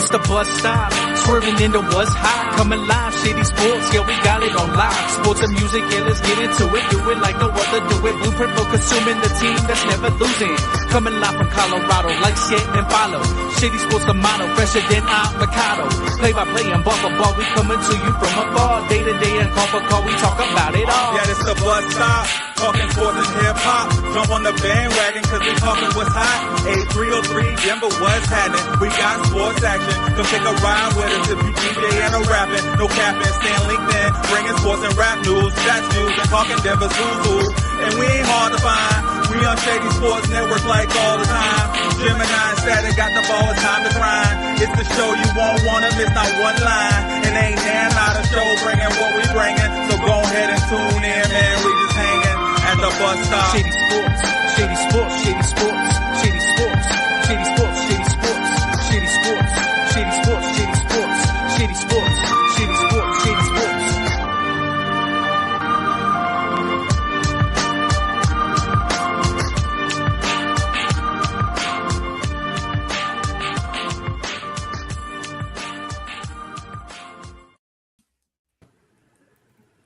It's the bus stop, swerving into what's hot. Coming live, Shady Sports, yeah, we got it on live. Sports and music, yeah, let's get into it. Do it like no other, do it. Blueprint for consuming the team that's never losing. Coming live from Colorado, like Chet and follow. Shady Sports, the motto, fresher than avocado. Play by play and ball for ball, we coming to you from afar. Day to day and call for call, we talk about it all. Yeah, it's the bus stop, talking sports and hip hop. Jump on the bandwagon, cause we talking what's hot. 8303, Denver, what's happening? We got sports action, come take a ride with us if you DJing or rapping. No capping, stand LinkedIn, bringing sports and rap news, stats news, and talking Denver's who's. And we ain't hard to find. We on Shady Sports Network like all the time. Gemini and Static got the ball, it's time to grind. It's the show you won't wanna miss, not one line. And ain't there not a show bringing what we bringing. So go ahead and tune in, man. We just hanging at the bus stop. Shady Sports, Shady Sports, Shady Sports, Shady Sports, Shady Sports, Shady Sports, Shady Sports, Shady Sports, Shady Sports, Shady Sports, Shady Sports, Shady Sports.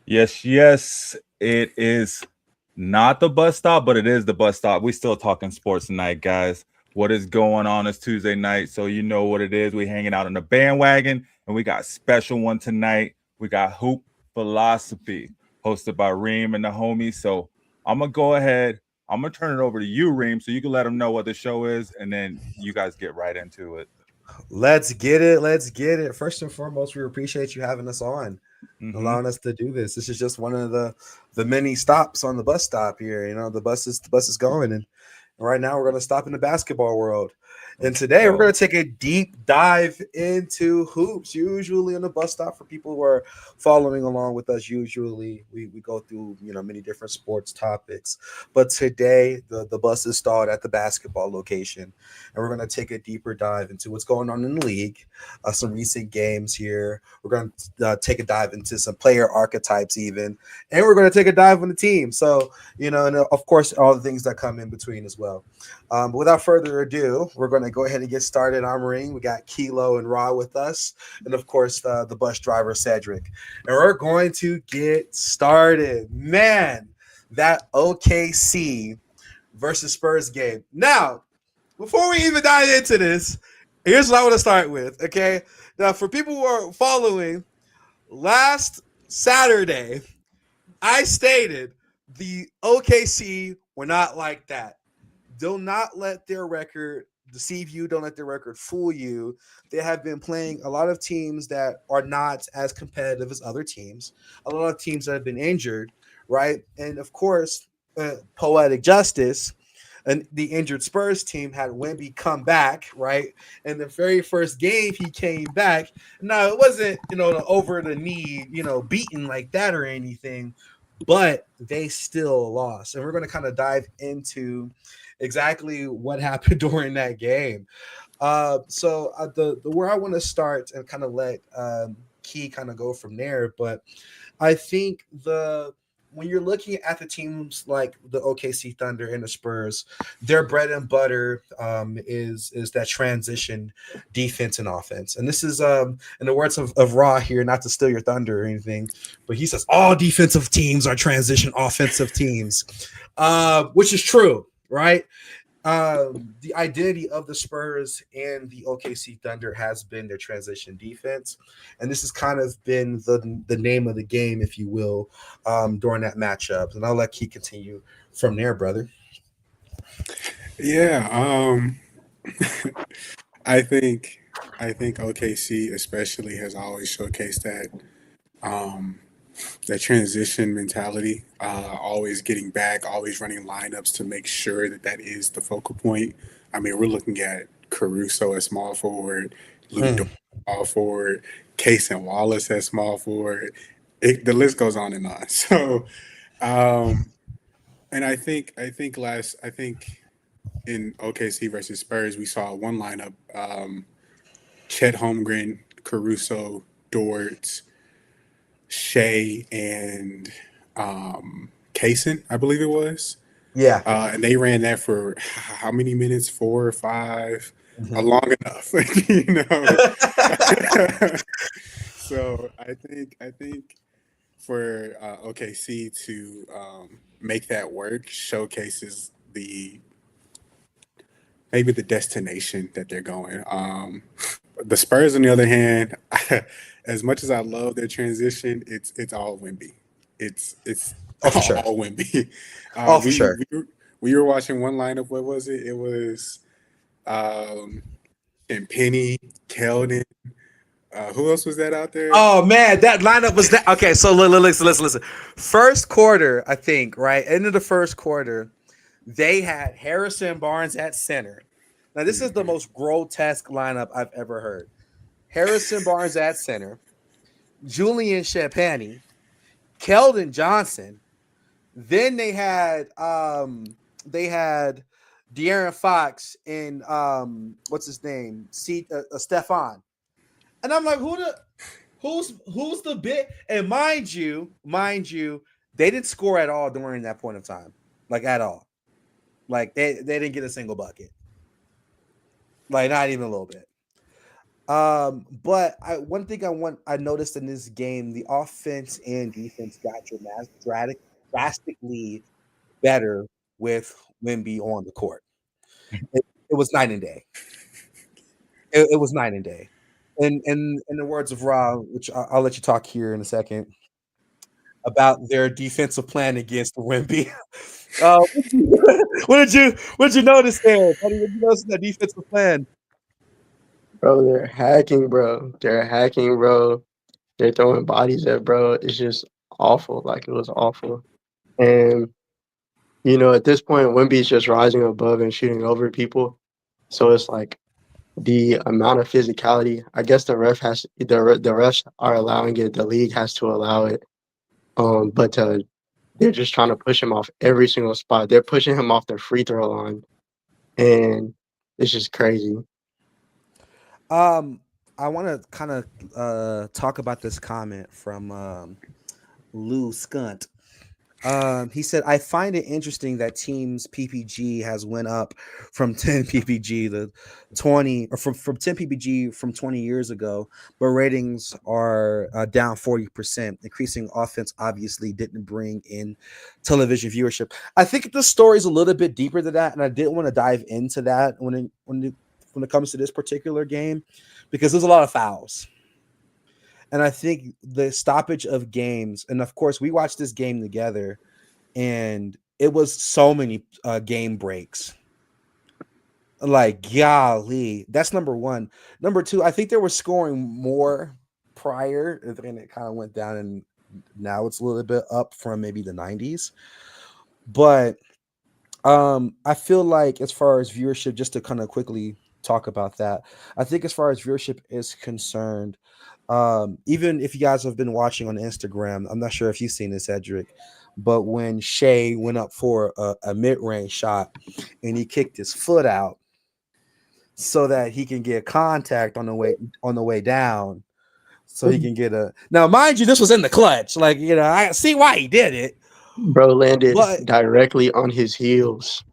Yes, it is not the bus stop, but it is the bus stop. We still talking sports tonight, guys. What is going on? It's Tuesday night, so you know what it is. We hanging out on the bandwagon, and we got a special one tonight. We got Hoop Philosophy, hosted by Reem and the homies. So I'm gonna go ahead. I'm gonna turn it over to you, Reem, so you can let them know what the show is, and then you guys get right into it. Let's get it. Let's get it. First and foremost, we appreciate you having us on, allowing us to do this. This is just one of the many stops on the bus stop here. You know, the bus is going, and right now we're going to stop in the basketball world. And today we're going to take a deep dive into hoops. Usually on the bus stop, for people who are following along with us, usually we go through, you know, many different sports topics. But today the bus is stalled at the basketball location, and we're going to take a deeper dive into what's going on in the league, some recent games here. We're going to take a dive into some player archetypes even, and we're going to take a dive on the team. So, you know, and of course, all the things that come in between as well. But without further ado, we're going to go ahead and get started. I'm Ring. We got Kilo and Ra with us, and of course the bus driver Cedric. And we're going to get started. Man, that OKC versus Spurs game. Now, before we even dive into this, here's what I want to start with. Okay, now for people who are following, last Saturday I stated the OKC were not like that. Do not let their record deceive you. Don't let their record fool you. They have been playing a lot of teams that are not as competitive as other teams, a lot of teams that have been injured, right? And of course, poetic justice, and the injured Spurs team had Wemby come back, right? And the very first game he came back. Now, it wasn't, you know, over the knee, you know, beaten like that or anything, but they still lost. And we're going to kind of dive into exactly what happened during that game. So the where I want to start and kind of let Key kind of go from there. But I think when you're looking at the teams like the OKC Thunder and the Spurs, their bread and butter is that transition defense and offense. And this is, in the words of Raw here, not to steal your thunder or anything, but he says all defensive teams are transition offensive teams, which is true, right? The identity of the Spurs and the OKC Thunder has been their transition defense, and this has kind of been the name of the game, if you will, during that matchup. And I'll let Key continue from there, brother. Yeah, I think OKC especially has always showcased that transition mentality, always getting back, always running lineups to make sure that is the focal point. I mean, we're looking at Caruso as small forward, Luke Dort small forward, Case and Wallace as small forward. The list goes on and on. So, and I think in OKC versus Spurs, we saw one lineup: Chet, Holmgren, Caruso, Dort, Shea, and Kaysen, I believe it was. Yeah. And they ran that for how many minutes? 4 or 5. long enough, you know. So I think for OKC to make that work showcases maybe the destination that they're going. The Spurs, on the other hand, as much as I love their transition, it's all Wemby. It's Oh, for sure. all Wemby. Oh, for sure. We were watching one lineup. What was it? It was and Penny, Keldon. Who else was that out there? Oh man, that lineup was that. Okay, so listen. First quarter, I think, right? End of the first quarter, they had Harrison Barnes at center. Now, this is the most grotesque lineup I've ever heard. Harrison Barnes at center, Julian Champagny, Keldon Johnson. Then they had De'Aaron Fox and what's his name? Stefan. And I'm like, who's the big? And mind you, they didn't score at all during that point of time, like at all. Like they didn't get a single bucket, like not even a little bit. But one thing I noticed in this game, the offense and defense got drastically better with Wemby on the court. It was night and day. It was night and day. And in the words of Ra, which I'll let you talk here in a second, about their defensive plan against Wemby. What did you notice there? What did you notice in that defensive plan? Bro, they're hacking, bro. They're throwing bodies at bro. It's just awful. Like, it was awful. And, you know, at this point, Wemby's just rising above and shooting over people. So it's like the amount of physicality, I guess the refs are allowing it. The league has to allow it. But they're just trying to push him off every single spot. They're pushing him off the free throw line. And it's just crazy. I want to kind of talk about this comment from Lou Skunt. He said, I find it interesting that teams PPG has went up from 10 PPG to 20, or from 10 PPG from 20 years ago, but ratings are down 40%. Increasing offense obviously didn't bring in television viewership. I think the story is a little bit deeper than that, and I didn't want to dive into that when it comes to this particular game, because there's a lot of fouls. And I think the stoppage of games, and of course we watched this game together, and it was so many game breaks. Like, golly, that's number one. Number two, I think they were scoring more prior, and then it kind of went down, and now it's a little bit up from maybe the 90s. But I feel like as far as viewership, just to kind of quickly talk about that, I think as far as viewership is concerned, even if you guys have been watching on Instagram, I'm not sure if you've seen this, Edric, but when Shea went up for a mid-range shot and he kicked his foot out so that he can get contact on the way down, so he can get a. Now, mind you, this was in the clutch. Like, you know, I see why he did it. Bro landed directly on his heels.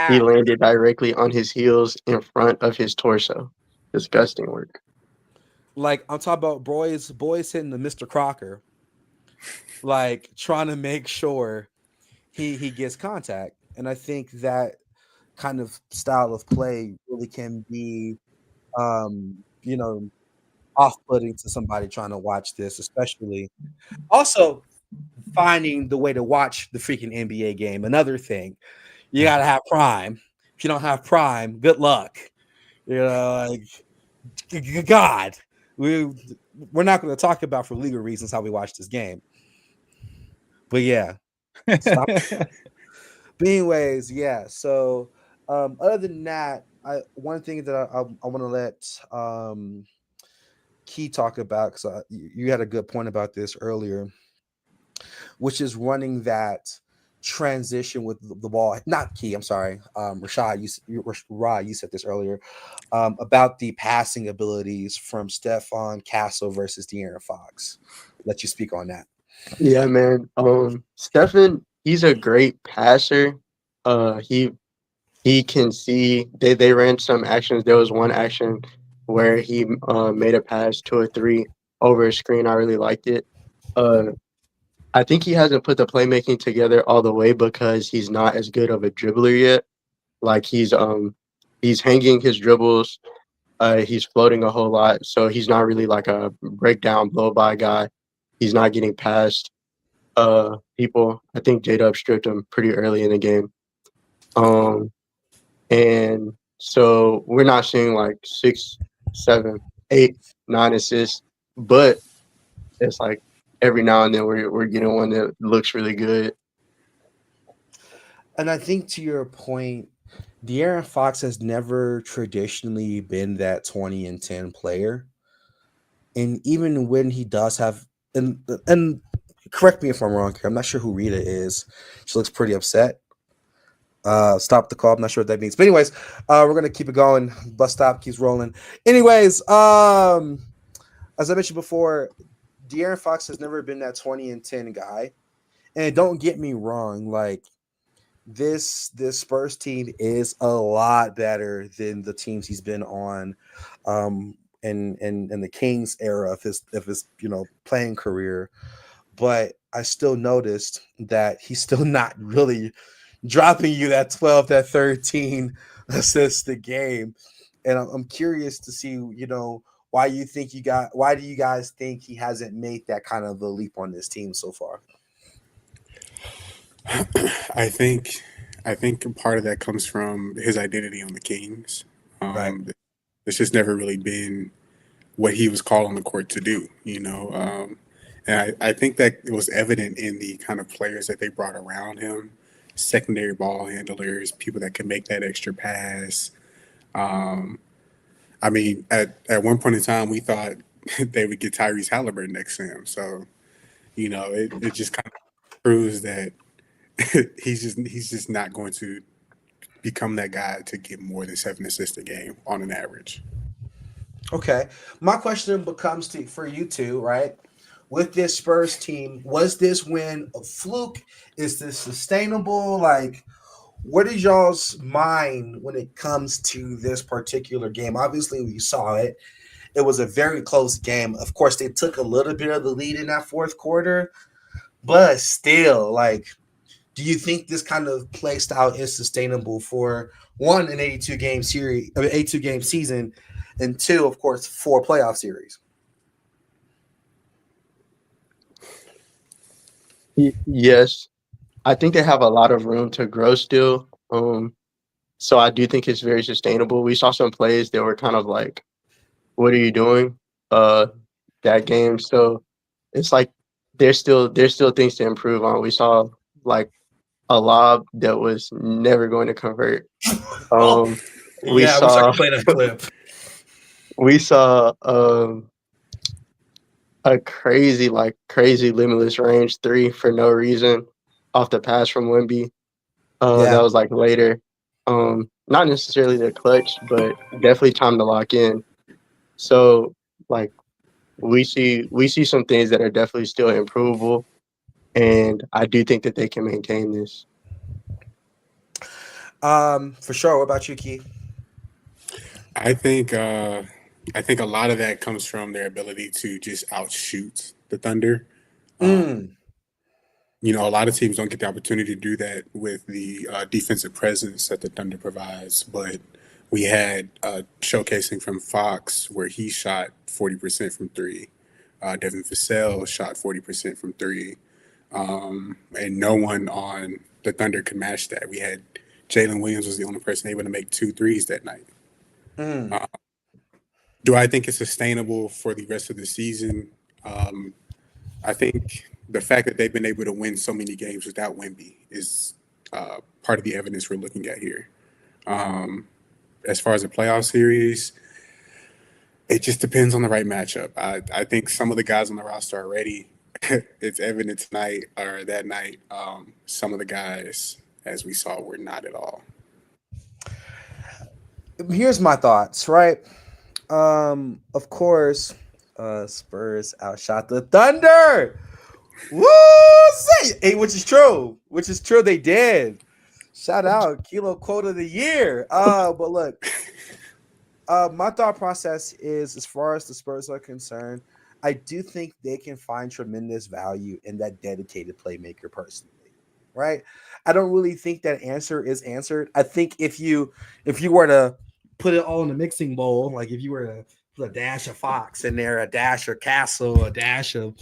He landed directly on his heels in front of his torso. Disgusting work. Like, I'm talking about boys hitting the Mr. Crocker, like trying to make sure he gets contact. And I think that kind of style of play really can be, you know, off-putting to somebody trying to watch this, especially. Also, finding the way to watch the freaking NBA game. Another thing, you got to have Prime. If you don't have Prime, good luck. You know, like, God. We're not going to talk about, for legal reasons, how we watch this game. But yeah. Stop. But anyways, yeah. So other than that, one thing that I want to let Key talk about, because you had a good point about this earlier, which is running that transition with the ball. Not Key, I'm sorry. Rashad, you said this earlier about the passing abilities from Stephon Castle versus De'Aaron Fox. Let you speak on that. Yeah, man. Stephen, he's a great passer. He he can see. They ran some actions. There was one action where he made a pass to a three over a screen. I really liked it. I think he hasn't put the playmaking together all the way because he's not as good of a dribbler yet. Like he's hanging his dribbles. He's floating a whole lot, so he's not really like a breakdown blow by guy. He's not getting past people. I think J-Dub stripped him pretty early in the game. And so we're not seeing like 6, 7, 8, 9 assists, but it's like every now and then we're getting one that looks really good. And I think to your point, De'Aaron Fox has never traditionally been that 20 and 10 player. And even when he does have, and correct me if I'm wrong here, I'm not sure who Rita is. She looks pretty upset. Stop the call. I'm not sure what that means. But anyways, we're gonna keep it going. Bus stop keeps rolling. Anyways, as I mentioned before, De'Aaron Fox has never been that 20 and 10 guy. And don't get me wrong, like this Spurs team is a lot better than the teams he's been on in the Kings era of his playing career. But I still noticed that he's still not really dropping you that 12, that 13 assists a game. And I'm curious to see, why do you guys think he hasn't made that kind of a leap on this team so far? I think part of that comes from his identity on the Kings. Right. It's just never really been what he was called on the court to do, and I think that it was evident in the kind of players that they brought around him, secondary ball handlers, people that could make that extra pass. I mean, at one point in time, we thought they would get Tyrese Halliburton next to him. So, it just kind of proves that he's just not going to become that guy to get more than 7 assists a game on an average. Okay. My question becomes for you two, right? With this Spurs team, was this win a fluke? Is this sustainable? Like, what is y'all's mind when it comes to this particular game? Obviously, we saw it. It was a very close game. Of course, they took a little bit of the lead in that fourth quarter, but still, like, do you think this kind of play style is sustainable for one, an 82-game series, 82-game season, and two, of course, 4 playoff series? Yes, I think they have a lot of room to grow still. So I do think it's very sustainable. We saw some plays that were kind of like, "What are you doing?" That game. So it's like there's still things to improve on. We saw like a lob that was never going to convert. We I wish I could play that clip. We saw a crazy limitless range 3 for no reason off the pass from Wemby. That was like later. Not necessarily the clutch, but definitely time to lock in. So like we see some things that are definitely still improvable, and I do think that they can maintain this. For sure. What about you, Keith? I think a lot of that comes from their ability to just outshoot the Thunder. A lot of teams don't get the opportunity to do that with the defensive presence that the Thunder provides. But we had showcasing from Fox where he shot 40% from 3. Devin Vassell shot 40% from 3. And no one on the Thunder could match that. We had Jalen Williams was the only person able to make 2 threes that night. Do I think it's sustainable for the rest of the season? I think the fact that they've been able to win so many games without Wemby is part of the evidence we're looking at here. As far as the playoff series, it just depends on the right matchup. I think some of the guys on the roster are ready. It's evident tonight or that night. Some of the guys, as we saw, were not at all. Here's my thoughts, right? Of course, Spurs outshot the Thunder. Woo! Which is true. They did. Shout out Kilo Quote of the Year. But look, my thought process is, as far as the Spurs are concerned, I do think they can find tremendous value in that dedicated playmaker personally. Right? I don't really think that answer is answered. I think if you were to put it all in a mixing bowl, like if you were to put a dash of Fox in there, a dash of Castle, a dash of,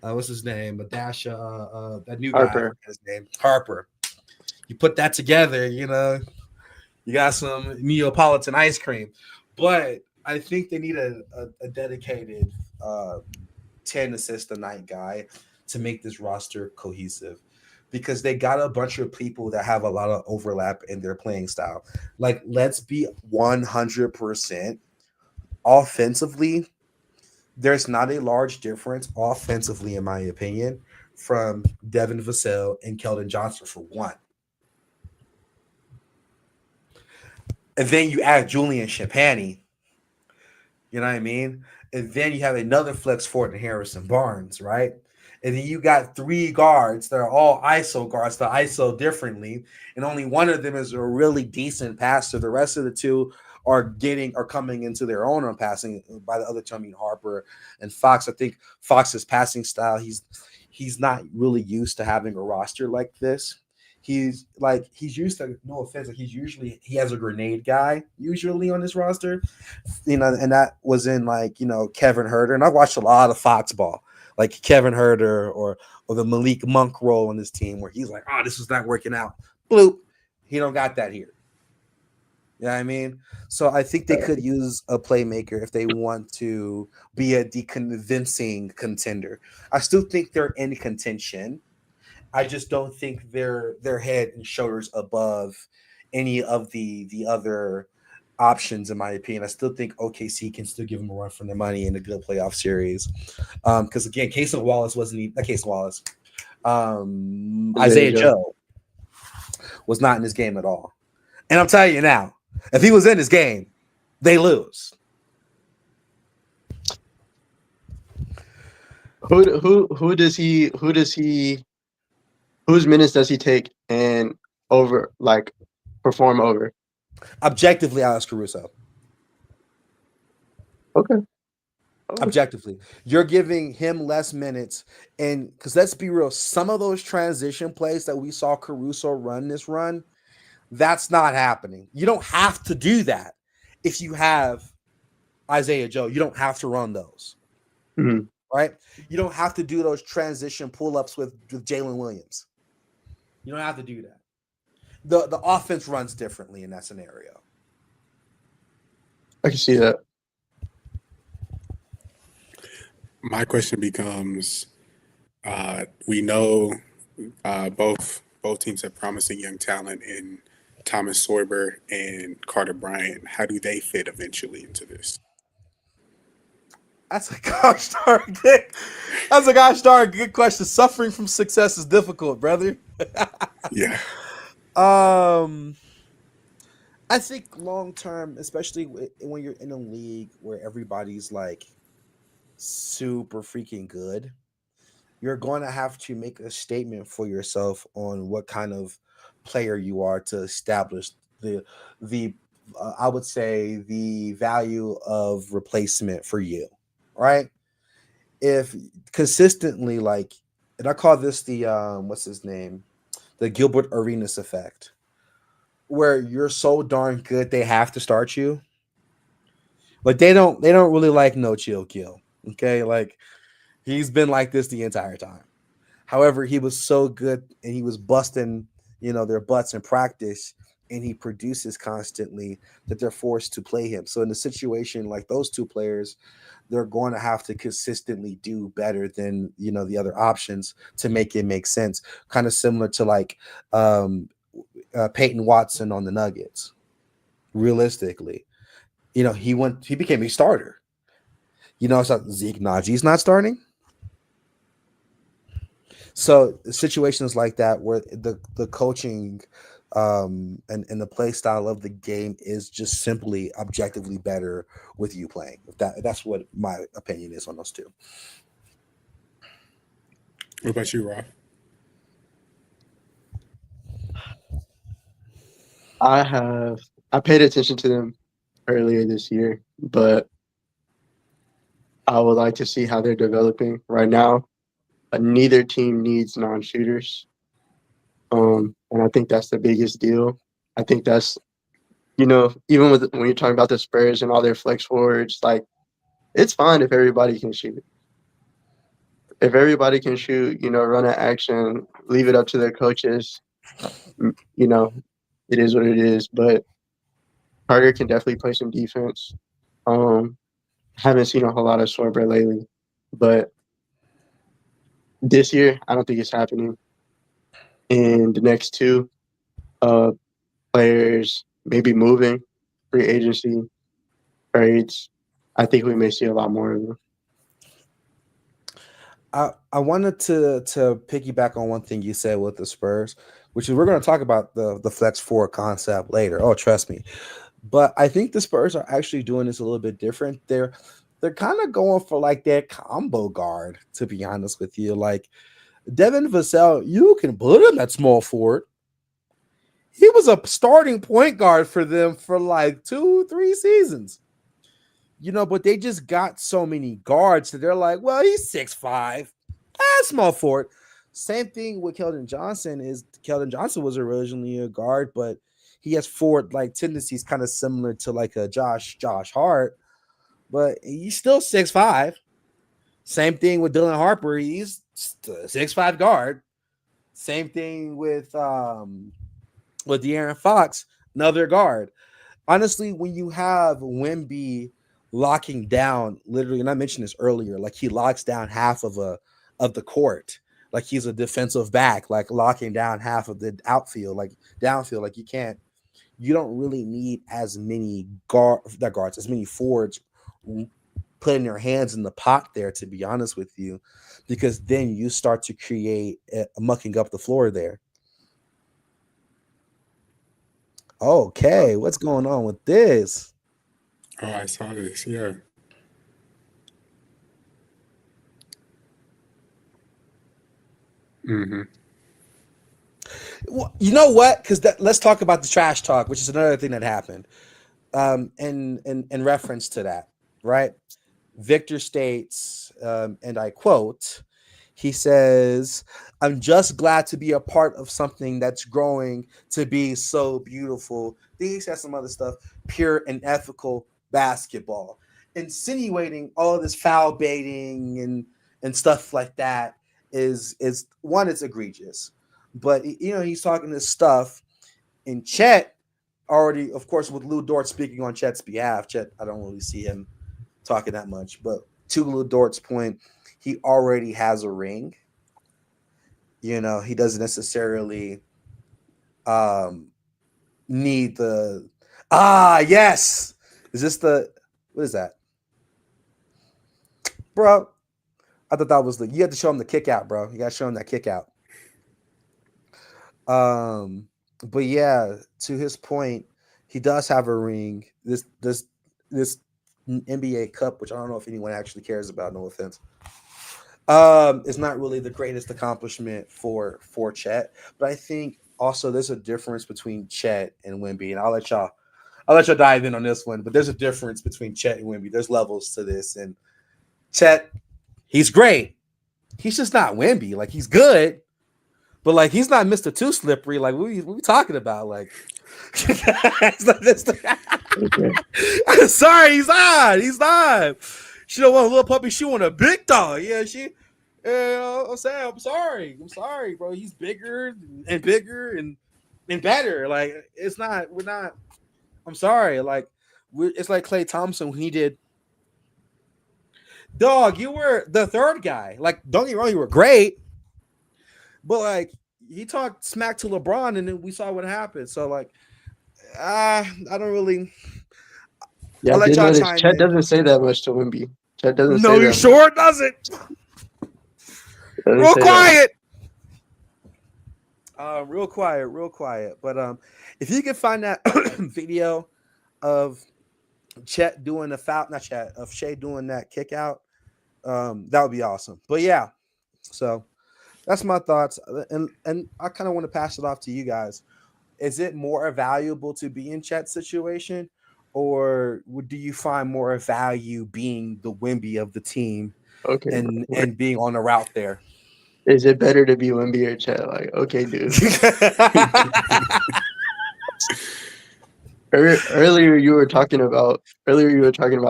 what's his name? A dash of that new guy, I forget his name, Harper. You put that together, you got some Neapolitan ice cream. But I think they need a dedicated 10 assist a night guy to make this roster cohesive, because they got a bunch of people that have a lot of overlap in their playing style. Like, let's be 100% offensively. There's not a large difference offensively, in my opinion, from Devin Vassell and Keldon Johnson for one. And then you add Julian Champagny. You know what I mean? And then you have another flex forward in Harrison Barnes, right? And then you got 3 guards that are all ISO guards, that ISO differently, and only one of them is a really decent passer. The rest of the 2 are coming into their own on passing. By the other two, I mean Harper and Fox. I think Fox's passing style, he's not really used to having a roster like this. He's used to, no offense, he has a grenade guy usually on this roster, and that was in Kevin Huerter. And I've watched a lot of Fox ball, like Kevin Huerter or the Malik Monk role on this team, where he's like, oh, this is not working out. Bloop. He don't got that here. You know what I mean? So I think they could use a playmaker if they want to be a convincing contender. I still think they're in contention. I just don't think they're head and shoulders above any of the other options, in my opinion. I still think OKC can still give them a run for their money in a good playoff series. Because again, Casey Wallace wasn't even Casey Wallace. Isaiah Joe was not in this game at all. And I'm telling you now, if he was in this game, they lose. Whose minutes does he take and perform over? Objectively, Alex Caruso. Okay. Objectively, you're giving him less minutes, and because let's be real, some of those transition plays that we saw Caruso run this run, that's not happening. You don't have to do that if you have Isaiah Joe. You don't have to run those, right? You don't have to do those transition pull-ups with Jalen Williams. You don't have to do that. The offense runs differently in that scenario. I can see that. My question becomes, we know both teams have promising young talent in Thomas Sorber and Carter Bryant. How do they fit eventually into this? That's a gosh darn good question. Suffering from success is difficult, brother. Yeah. I think long term, especially when you're in a league where everybody's like super freaking good, you're going to have to make a statement for yourself on what kind of player you are to establish the I would say the value of replacement for you, right? If consistently, and I call this the what's his name, the Gilbert Arenas effect, where you're so darn good they have to start you. Like they don't really like no chill kill. Okay, like he's been like this the entire time. However, he was so good and he was busting, their butts in practice, and he produces constantly that they're forced to play him. So in a situation like those two players, they're going to have to consistently do better than the other options to make it make sense. Kind of similar to Peyton Watson on the Nuggets. Realistically, he became a starter. So Zeke Najee's not starting. So situations like that where the coaching and the play style of the game is just simply objectively better with you playing. That's what my opinion is on those two. What about you, Rob? I paid attention to them earlier this year, but I would like to see how they're developing right now. Neither team needs non-shooters, and I think that's the biggest deal. I think that's even when you're talking about the Spurs and all their flex forwards, like it's fine if everybody can shoot. If everybody can shoot, run an action, leave it up to their coaches. You know, it is what it is. But Carter can definitely play some defense. Haven't seen a whole lot of Sorber lately, but this year I don't think it's happening. And the next two players maybe moving, free agency, trades. I think we may see a lot more of them. I wanted to piggyback on one thing you said with the Spurs, which is we're going to talk about the flex four concept later. Oh, trust me. But I think the Spurs are actually doing this a little bit different. They're kind of going for like that combo guard, to be honest with you. Like Devin Vassell, you can put him at small forward. He was a starting point guard for them for like 2-3 seasons. But they just got so many guards that they're like, well, he's 6'5", small forward. Same thing with Keldon Johnson. Keldon Johnson was originally a guard, but he has forward like tendencies kind of similar to like a Josh Hart, but he's still 6'5". Same thing with Dylan Harper. He's a 6'5" guard. Same thing with De'Aaron Fox, another guard. Honestly, when you have Wemby locking down, literally, and I mentioned this earlier, like he locks down half of the court, like he's a defensive back, like locking down half of the outfield, like downfield. Like you don't really need as many guards, as many forwards putting their hands in the pot there, to be honest with you, because then you start to create mucking up the floor there. Okay, what's going on with this? Oh, I saw this. Yeah. Mm-hmm. Well, you know what? Because let's talk about the trash talk, which is another thing that happened. In reference to that, right? Victor states, and I quote, he says, "I'm just glad to be a part of something that's growing to be so beautiful." He says some other stuff, pure and ethical basketball, insinuating all of this foul baiting and stuff like that is one, it's egregious. But he's talking this stuff, and Chet already, of course, with Lou Dort speaking on Chet's behalf. Chet, I don't really see him talking that much, but to Lou Dort's point, he already has a ring. He doesn't necessarily need the yes. Is this what is that? Bro, I thought that was you had to show him the kick out, bro. You gotta show him that kick out. But yeah, to his point, he does have a ring. This NBA Cup, which I don't know if anyone actually cares about, no offense. It's not really the greatest accomplishment for Chet, but I think also there's a difference between Chet and Wemby, and I'll let y'all dive in on this one. But there's a difference between Chet and Wemby. There's levels to this, and Chet, he's great. He's just not Wemby. Like he's good, but like he's not Mr. Too Slippery. Like what we talking about? Like I'm sorry, he's not. He's not. She don't want a little puppy. She want a big dog. Yeah, she. I'm saying, I'm sorry, bro. He's bigger and bigger and better. Like it's not. We're not. I'm sorry. Like it's like Klay Thompson when he did. Dog, you were the third guy. Like, don't get me wrong, you were great, but like he talked smack to LeBron, and then we saw what happened. So like, I don't really. Yeah, I did notice Chet doesn't say that much to Wemby. Chet doesn't. No, say you sure doesn't. Real quiet. Real quiet. But if you can find that video of Chet doing the foul, not Chet, of Shea doing that kick out, that would be awesome. But yeah, so that's my thoughts, and I kind of want to pass it off to you guys. is it more valuable to be in Chet's situation, or do you find more value being the Wemby of the team Okay, bro. and being on the route there? Is it better to be Wemby or Chet? Like, okay, dude. Earlier you were talking about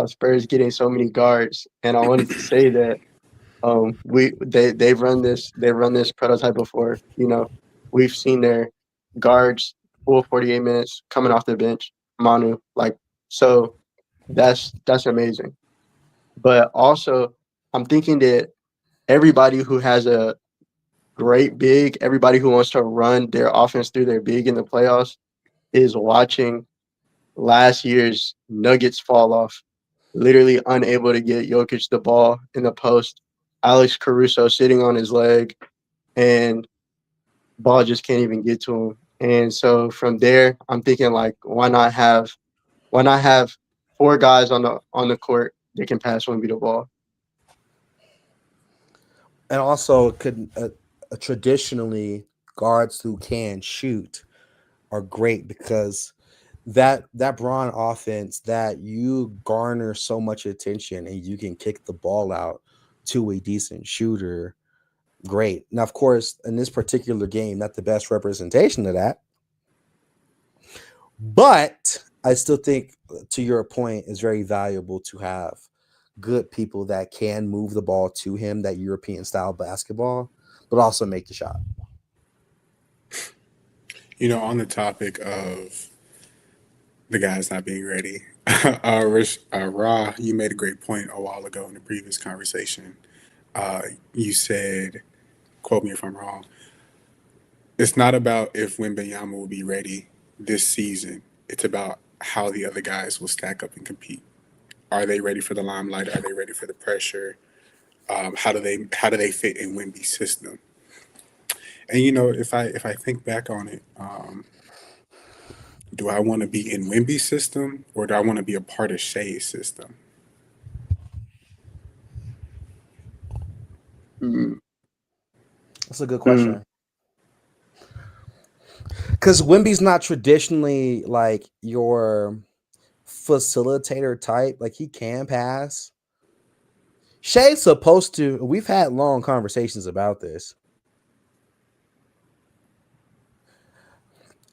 Spurs getting so many guards, and I wanted to say that they've run this prototype before. You know, we've seen their guards full 48 minutes coming off the bench, Manu, like, so that's amazing. But also, I'm thinking that everybody who has a great big, everybody who wants to run their offense through their big in the playoffs is watching last year's Nuggets fall off, literally unable to get Jokic the ball in the post. Alex Caruso sitting on his leg, and ball just can't even get to him. And so from there, I'm thinking like, why not have four guys on the court that can pass Wemby the ball? And also, could traditionally guards who can shoot are great because that Braun offense that you garner so much attention and you can kick the ball out to a decent shooter. Great. Now, of course, in this particular game, not the best representation of that, but I still think, to your point, it's very valuable to have good people that can move the ball to him, that European style basketball, but also make the shot. You know, on the topic of the guys not being ready, Ra, you made a great point a while ago in the previous conversation. Uh, you said, quote me if I'm wrong, it's not about if Wembanyama will be ready this season. It's about how the other guys will stack up and compete. Are they ready for the limelight? Are they ready for the pressure? How do they fit in Wemby's system? And you know, if I think back on it, do I want to be in Wemby's system or do I want to be a part of Shea's system? Mm, That's a good mm, question. Because Wimby's not traditionally like your facilitator type. Like he can pass. Shay's supposed to. We've had long conversations about this.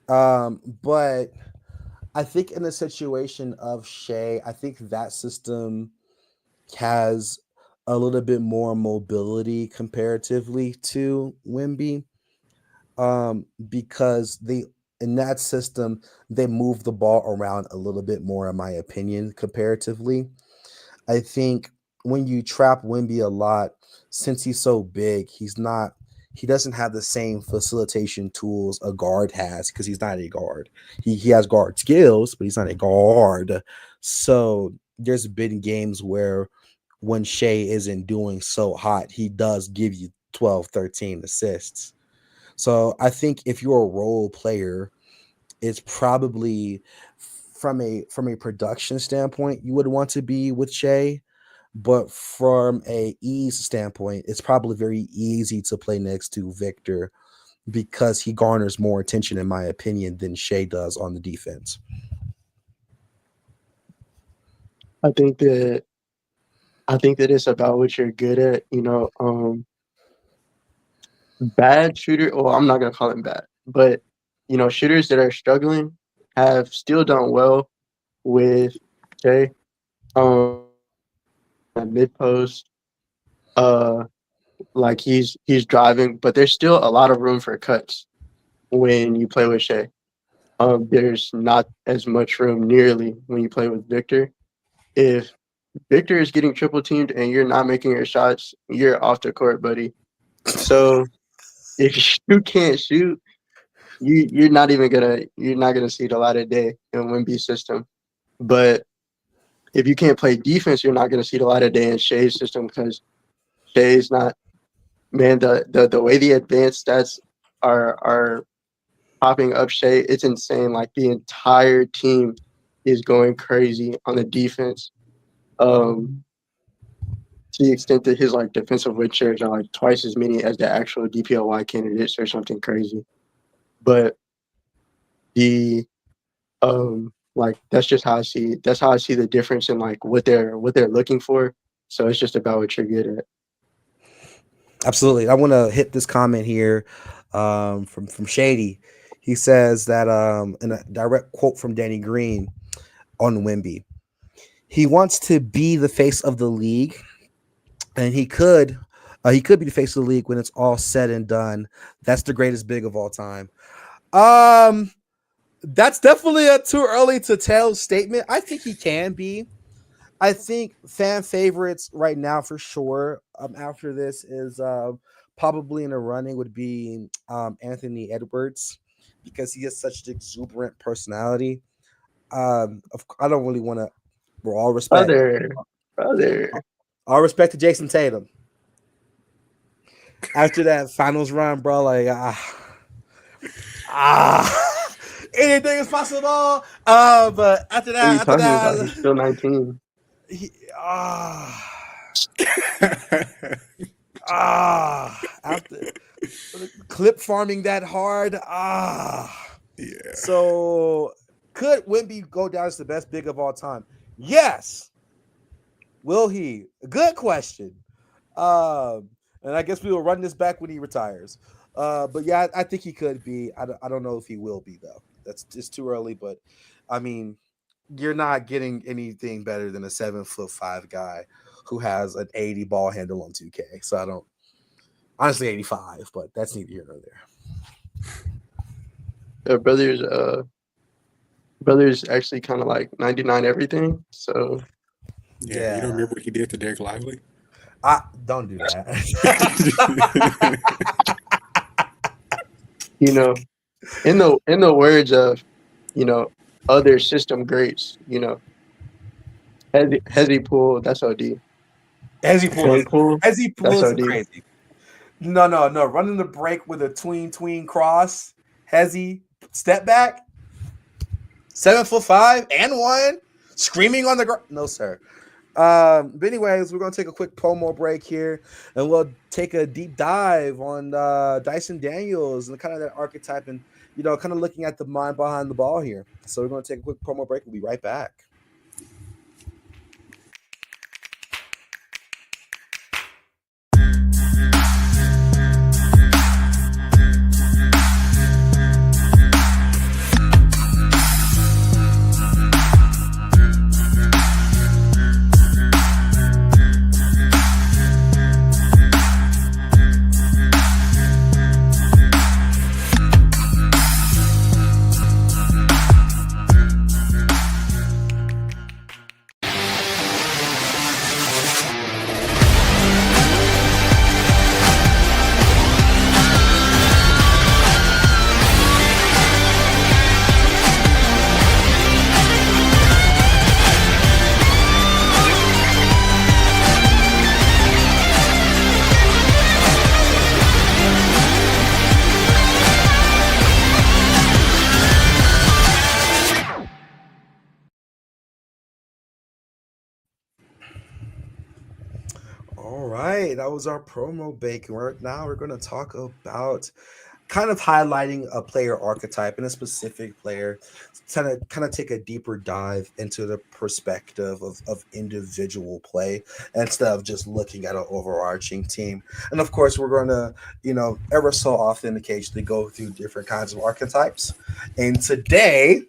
But I think in the situation of Shay, I think that system has a little bit more mobility comparatively to Wimby. Because they in that system they move the ball around a little bit more, in my opinion, comparatively. I think when you trap Wimby a lot, since he's so big, he doesn't have the same facilitation tools a guard has because he's not a guard. He has guard skills, but he's not a guard. So there's been games where when Shea isn't doing so hot, he does give you 12, 13 assists. So I think if you're a role player, it's probably from a production standpoint, you would want to be with Shea. But from a ease standpoint, it's probably very easy to play next to Victor because he garners more attention, in my opinion, than Shea does on the defense. I think that it's about what you're good at. You know, bad shooter. Well, I'm not gonna call him bad, but you know, shooters that are struggling have still done well with Jay. Mid post. Uh, like he's driving, but there's still a lot of room for cuts when you play with Shay. There's not as much room nearly when you play with Victor. If Victor is getting triple teamed and you're not making your shots, you're off the court, buddy. So if you can't shoot, you're not gonna see the light of day in Wimby's system. But if you can't play defense, you're not gonna see the light of day in Shay's system because Shay's not, man, the way the advanced stats are popping up Shay, it's insane. Like the entire team is going crazy on the defense. To the extent that his like defensive win shares are like twice as many as the actual DPOY candidates or something crazy. But the like that's just how I see. That's how I see the difference in like what they're looking for. So it's just about what you're good at. Absolutely. I want to hit this comment here from Shady. He says that in a direct quote from Danny Green on Wemby, he wants to be the face of the league, and he could be the face of the league when it's all said and done. That's the greatest big of all time. That's definitely a too early to tell statement. I think he can be. I think fan favorites right now for sure. After this is probably in the running would be Anthony Edwards, because he has such an exuberant personality. I don't really want to. For all respect, Brother. all respect to Jason Tatum. After that finals run, bro, like anything is possible. But after What are you that, talking about? He's still 19. After clip farming that hard. Yeah. So could Wemby go down as the best big of all time? Yes. Will he? Good question. And I guess we will run this back when he retires. But yeah, I think he could be. I don't know if he will be though. That's just too early. But I mean, you're not getting anything better than a 7'5" guy who has an 80 ball handle on 2K. So I don't, honestly, 85, but that's neither here nor there. Brothers actually kind of like 99 everything. So yeah, you don't remember what he did to Derek Lively? I don't do that. you know, in the words of, other system greats, Hezzy Pool, that's OD. Hezzy Pool that's is OD. crazy. No. Running the break with a tween cross, Hezzy step back, 7'5" and 1, screaming on the ground. No, sir. But anyways, we're gonna take a quick promo break here, and we'll take a deep dive on Dyson Daniels and kind of that archetype, and kind of looking at the mind behind the ball here. So we're gonna take a quick promo break. We'll be right back. All right, that was our promo break. Now we're going to talk about kind of highlighting a player archetype and a specific player, kind of take a deeper dive into the perspective of individual play instead of just looking at an overarching team. And of course, we're going to, ever so often occasionally go through different kinds of archetypes. And today,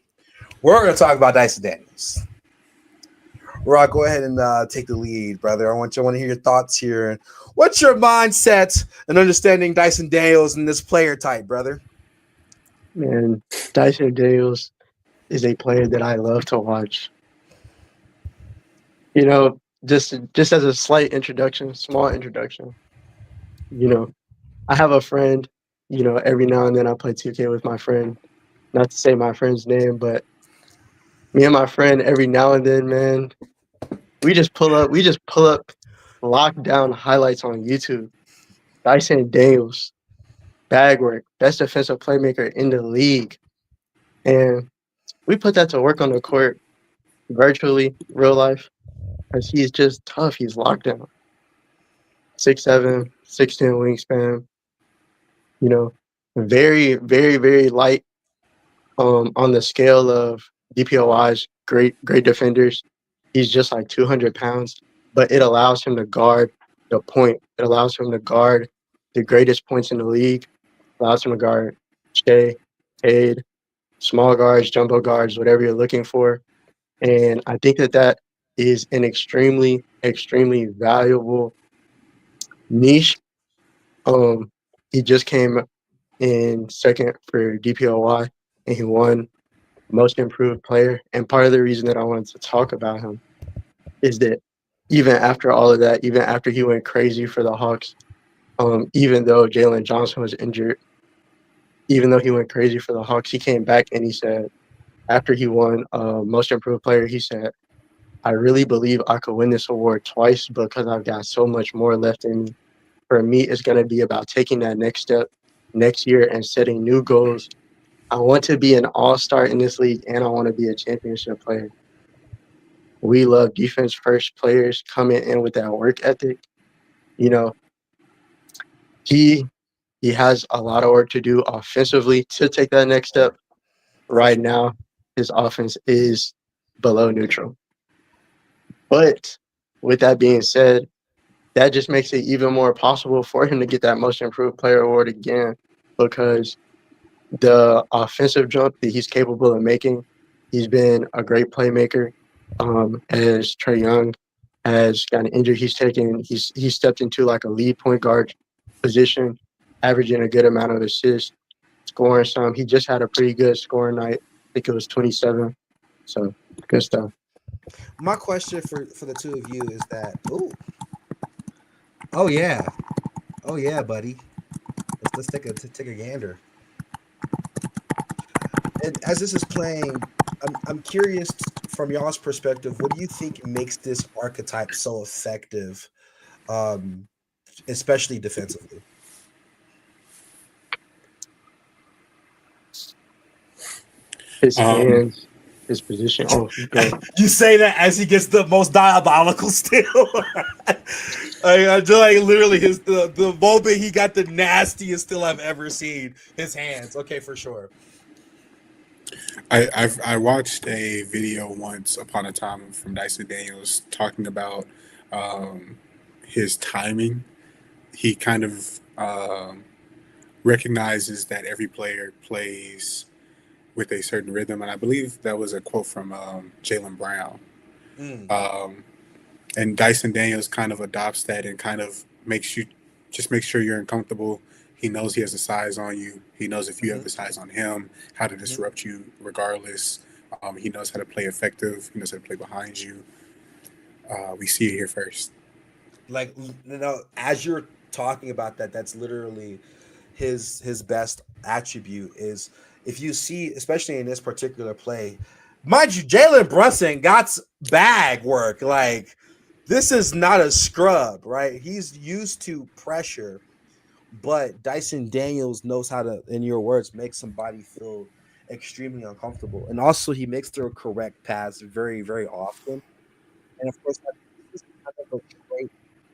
we're going to talk about Dyson Daniels. Rock, go ahead and take the lead, brother. I want to hear your thoughts here. What's your mindset and understanding Dyson Daniels and this player type, brother? Man, Dyson Daniels is a player that I love to watch. Just as a small introduction. I have a friend. Every now and then I play 2K with my friend. Not to say my friend's name, but me and my friend every now and then, man, we just pull up lockdown highlights on YouTube. Dyson Daniels, bag work, best defensive playmaker in the league. And we put that to work on the court, virtually, real life, because he's just tough. He's locked down. 6'7", 6'10" wingspan. Very, very, very light On the scale of DPOI's great defenders, he's just like 200 pounds, but it allows him to guard the point. It allows him to guard the greatest points in the league. Allows him to guard Shea, Cade, small guards, jumbo guards, whatever you're looking for. And I think that is an extremely, extremely valuable niche. He just came in second for DPOY, and he won Most Improved Player. And part of the reason that I wanted to talk about him is that even after all of that, even after he went crazy for the Hawks, even though Jalen Johnson was injured, even though he went crazy for the Hawks, he came back and he said, after he won Most Improved Player, he said, I really believe I could win this award twice because I've got so much more left in me. For me, it's going to be about taking that next step next year and setting new goals. I want to be an all-star in this league, and I want to be a championship player. We love defense-first players coming in with that work ethic. You know, he has a lot of work to do offensively to take that next step. Right now, his offense is below neutral. But with that being said, that just makes it even more possible for him to get that Most Improved Player award again, because the offensive jump that he's capable of making, he's been a great playmaker. As Trae Young has gotten injured, he's stepped into like a lead point guard position, averaging a good amount of assists, scoring some. He just had a pretty good scoring night. I think it was 27. So good stuff. My question for the two of you is that, oh yeah, buddy, let's take a gander. And as this is playing, I'm curious from y'all's perspective, what do you think makes this archetype so effective, especially defensively? His hands, his position. Oh, okay. You say that as he gets the most diabolical still. I just like literally the moment he got the nastiest still I've ever seen. His hands, okay, for sure. I watched a video once upon a time from Dyson Daniels talking about his timing. He kind of recognizes that every player plays with a certain rhythm, and I believe that was a quote from Jaylen Brown. And Dyson Daniels kind of adopts that and kind of makes sure you're uncomfortable. He knows he has a size on you. He knows if you have the size on him, how to disrupt you regardless. He knows how to play effective. He knows how to play behind you. We see it here first. Like, as you're talking about that, that's literally his best attribute is if you see, especially in this particular play, mind you, Jalen Brunson got bag work. Like, this is not a scrub, right? He's used to pressure. But Dyson Daniels knows how to, in your words, make somebody feel extremely uncomfortable. And also he makes the correct pass very, very often. And of course, this is kind of a trait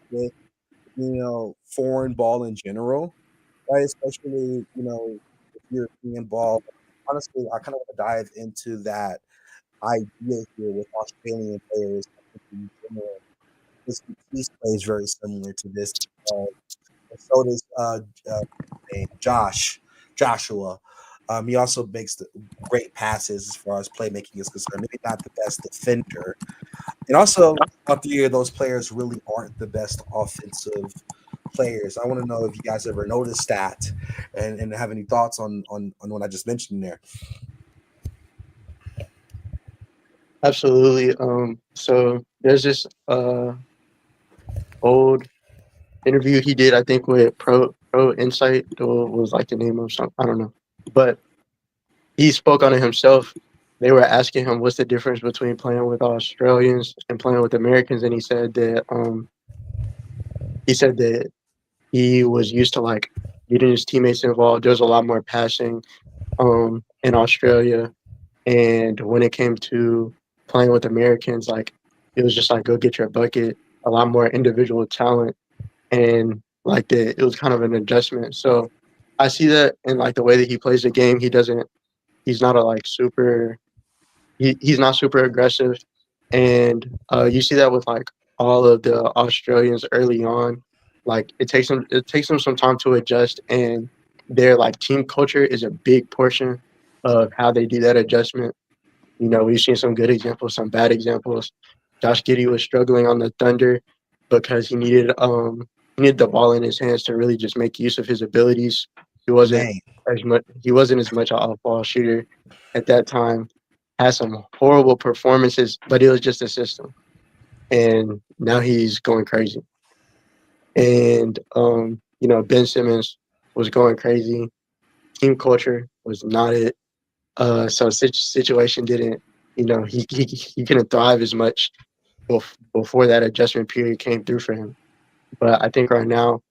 with, foreign ball in general, right? Especially, European ball. Honestly, I kind of want to dive into that idea here with Australian players. In general. This piece plays very similar to this. So does Joshua. He also makes great passes as far as playmaking is concerned. Maybe not the best defender. And also, all three of those players really aren't the best offensive players. I want to know if you guys ever noticed that and have any thoughts on what I just mentioned there. Absolutely. So there's this old interview he did, I think, with Pro Insight, or was like the name of something. I don't know. But he spoke on it himself. They were asking him what's the difference between playing with Australians and playing with Americans, and he said that he was used to like getting his teammates involved. There was a lot more passing in Australia, and when it came to playing with Americans, like it was just like go get your bucket. A lot more individual talent, and like it was kind of an adjustment. So I see that in like the way that he plays the game. He doesn't he's not a like super. He's not super aggressive, and you see that with like all of the Australians early on. Like it takes them some time to adjust, and their like team culture is a big portion of how they do that adjustment. You know, we've seen some good examples, some bad examples. Josh Giddey was struggling on the Thunder because he needed the ball in his hands to really just make use of his abilities. He wasn't Man, as much an off-ball shooter at that time. Had some horrible performances, but it was just a system. And now he's going crazy. And Ben Simmons was going crazy. Team culture was not it. So situation didn't, he couldn't thrive as much before that adjustment period came through for him. But I think right now,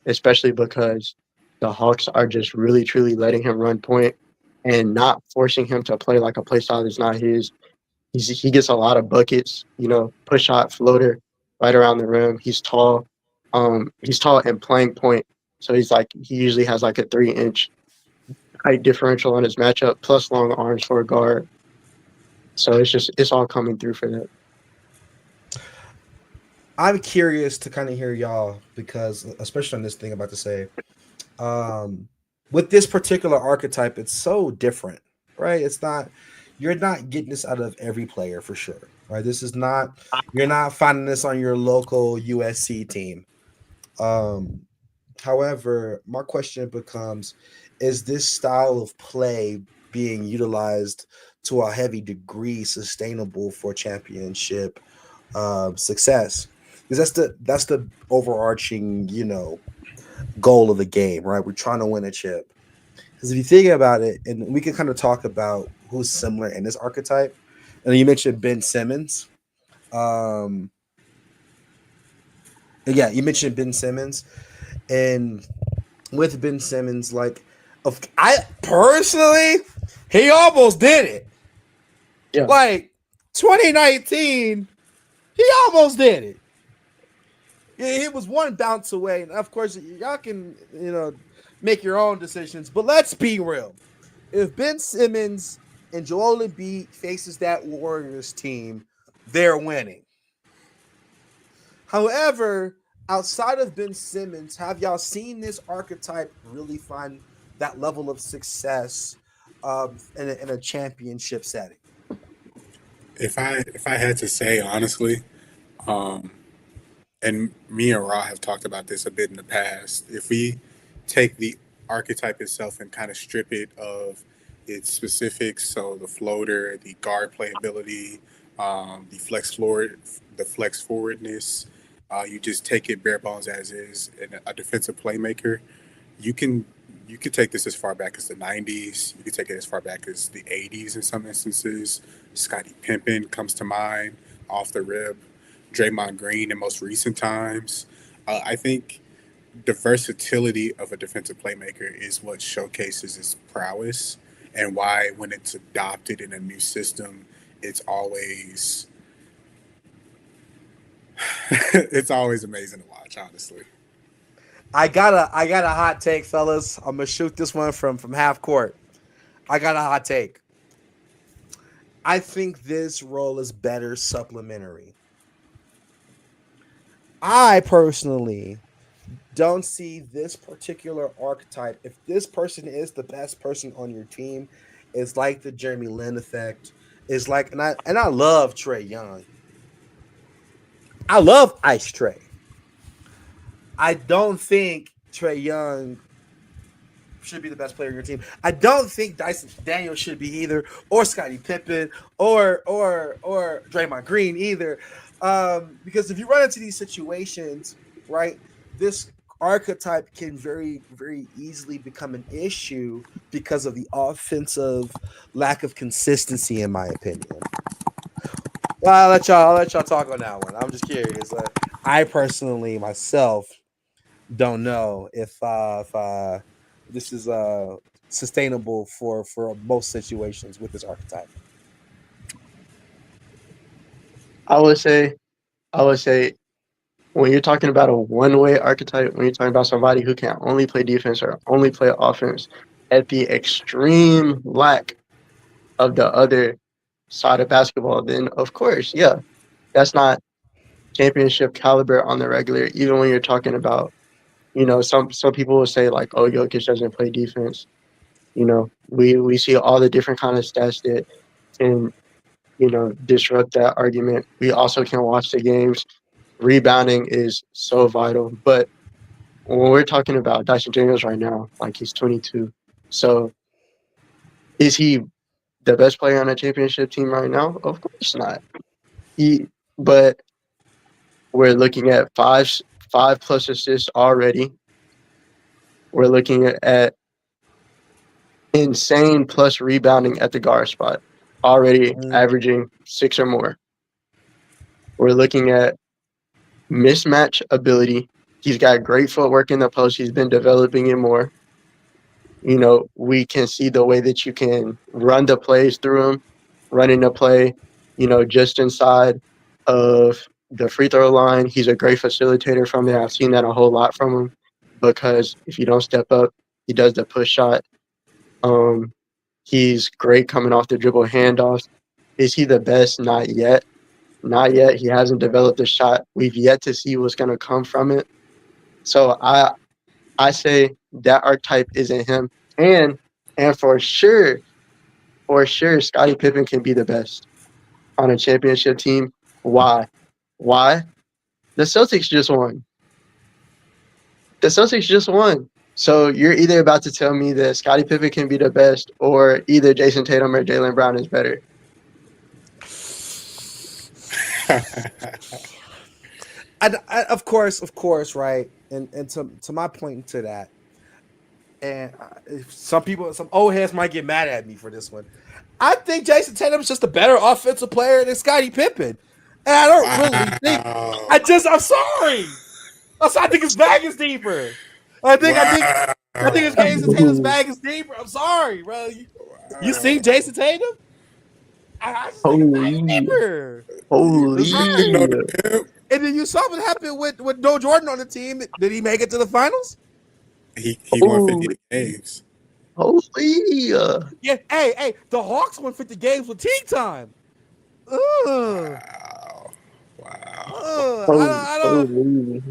especially because the Hawks are just really truly letting him run point and not forcing him to play like a play style that's not his. He gets a lot of buckets, push shot, floater, right around the rim. He's tall. He's tall and playing point. So he usually has like a 3-inch height differential on his matchup, plus long arms for a guard. So it's all coming through for that. I'm curious to kind of hear y'all because, especially on this thing I'm about to say, with this particular archetype, it's so different, right? You're not getting this out of every player for sure, right? You're not finding this on your local USC team. However, my question becomes, is this style of play being utilized to a heavy degree sustainable for championship success? Because that's the overarching, goal of the game, right? We're trying to win a chip. Because if you think about it, and we can kind of talk about who's similar in this archetype, and you mentioned Ben Simmons. You mentioned Ben Simmons, and with Ben Simmons, I personally, he almost did it. Yeah. Like 2019, he almost did it. Yeah, he was one bounce away, and of course, y'all can make your own decisions. But let's be real: if Ben Simmons and Joel Embiid faces that Warriors team, they're winning. However, outside of Ben Simmons, have y'all seen this archetype really find that level of success in a championship setting? If I had to say honestly, and me and Ra have talked about this a bit in the past, if we take the archetype itself and kind of strip it of its specifics, so the floater, the guard playability, the flex forwardness, you just take it bare bones as is, and a defensive playmaker, you can you could take this as far back as the 90s. You could take it as far back as the 80s in some instances. Scottie Pippen comes to mind off the rip. Draymond Green in most recent times. I think the versatility of a defensive playmaker is what showcases his prowess, and why when it's adopted in a new system, it's always it's always amazing to watch, honestly. I got a hot take, fellas. I'm gonna shoot this one from half court. I got a hot take. I think this role is better supplementary. I personally don't see this particular archetype. If this person is the best person on your team, it's like the Jeremy Lin effect. It's like, and I love Trae Young. I love Ice Trae. I don't think Trae Young should be the best player on your team. I don't think Dyson Daniels should be either, or Scottie Pippen, or Draymond Green either. Because if you run into these situations, right, this archetype can very, very easily become an issue because of the offensive lack of consistency, in my opinion. Well, I'll let y'all talk on that one. I'm just curious. I personally myself don't know if this is sustainable for most situations with this archetype. I would say when you're talking about a one-way archetype, when you're talking about somebody who can only play defense or only play offense, at the extreme lack of the other side of basketball, then of course, yeah, that's not championship caliber on the regular. Even when you're talking about, some people will say like, oh, Jokic doesn't play defense. We see all the different kind of stats that can, disrupt that argument. We also can watch the games. Rebounding is so vital. But when we're talking about Dyson Daniels right now, like he's 22. So is he the best player on a championship team right now? Of course not. But we're looking at five plus assists already. We're looking at insane plus rebounding at the guard spot, already averaging 6 or more. We're looking at mismatch ability. He's got great footwork in the post. He's been developing it more. We can see the way that you can run the plays through him, running the play, just inside of the free throw line. He's a great facilitator from there. I've seen that a whole lot from him because if you don't step up, he does the push shot. He's great coming off the dribble handoffs. Is he the best? Not yet. Not yet. He hasn't developed a shot. We've yet to see what's going to come from it. So I say that archetype isn't him. And for sure, Scottie Pippen can be the best on a championship team. Why? The Celtics just won. So you're either about to tell me that Scottie Pippen can be the best, or either Jason Tatum or Jaylen Brown is better. Of course, right? And to my point to that, and some old heads might get mad at me for this one. I think Jason Tatum is just a better offensive player than Scottie Pippen, and I don't really think. I'm sorry. I think his bag is deeper. I think his Jason Tatum's bag is deeper. I'm sorry, bro. You seen Jason Tatum? I just think his bag is deeper. Holy. And then you saw what happened with No Jordan on the team. Did he make it to the finals? He won 50 games. Holy. Yeah. Hey, the Hawks won 50 games with team time. Wow. I don't know.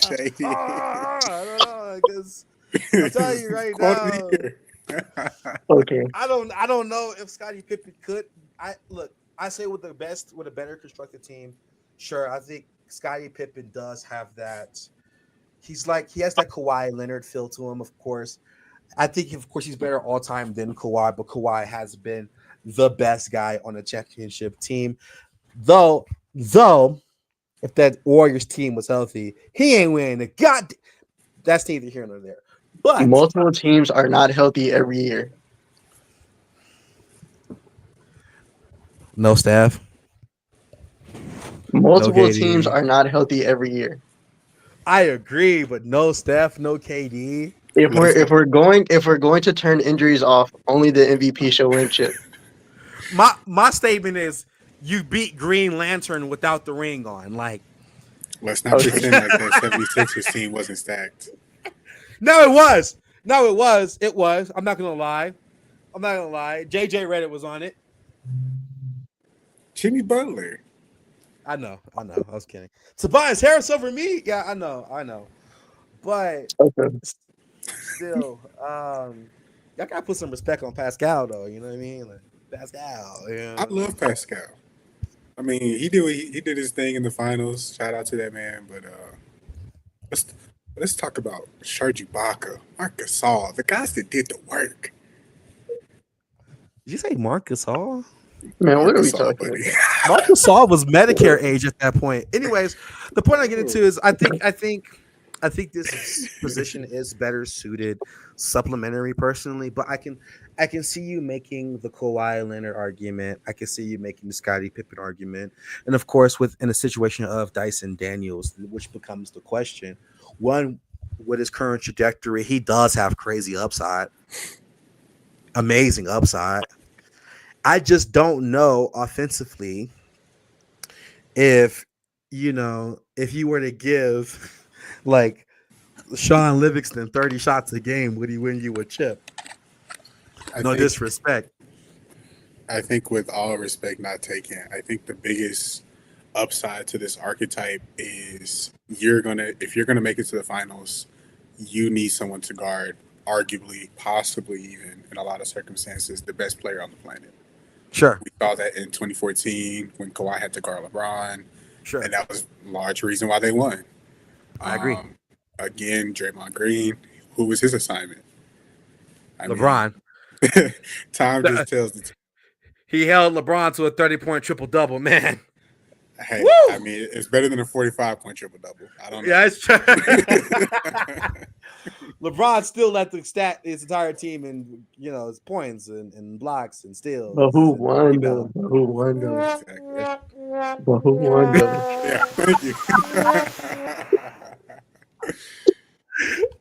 Shady. I don't know, because I'll tell you right now. Okay. I don't know if Scottie Pippen could. I say with a better constructed team, sure. I think Scottie Pippen does have that. He has that Kawhi Leonard feel to him, of course. I think, of course, he's better all time than Kawhi, but Kawhi has been the best guy on a championship team. Though, if that Warriors team was healthy, he ain't winning the god. That's neither here nor there. But multiple teams are not healthy every year. No Steph. Multiple No teams are not healthy every year. I agree, but no Steph, no KD. If we're going to turn injuries off, only the MVP should win chip. My statement is you beat Green Lantern without the ring on. Like, let's not pretend like that 76ers team wasn't stacked. No, it was. It was. I'm not gonna lie. JJ Redditt was on it. Jimmy Butler. I know. I was kidding. Tobias Harris over me? Yeah, I know. But still, y'all gotta put some respect on Pascal, though. You know what I mean? Like, Pascal. Yeah. I love Pascal. I mean, he did his thing in the finals. Shout out to that man. But let's talk about Serge Ibaka, Marc Gasol, the guys that did the work. Did you say Marc Gasol? Man, what are we talking about? Marc Gasol was Medicare age at that point. Anyways, the point I get into is I think this position is better suited supplementary personally, but I can see you making the Kawhi Leonard argument. I can see you making the Scottie Pippen argument. And of course, in a situation of Dyson Daniels, which becomes the question, one, with his current trajectory, he does have crazy upside, amazing upside. I just don't know offensively if you were to give like Sean Livingston 30 shots a game, would he win you a chip? No disrespect. I think, with all respect not taken, I think the biggest upside to this archetype is if you're gonna make it to the finals, you need someone to guard, arguably, possibly even in a lot of circumstances, the best player on the planet. Sure. We saw that in 2014 when Kawhi had to guard LeBron, Sure. and that was a large reason why they won. I agree. Again, Draymond Green, who was his assignment? LeBron. Time just tells the He held LeBron to a 30-point triple-double, man. Hey, Woo! I mean, it's better than a 45-point triple-double. I don't know. Yeah, it's true. LeBron still led his entire team in, his points and blocks and steals. But who won though? But who won though? Yeah, thank you.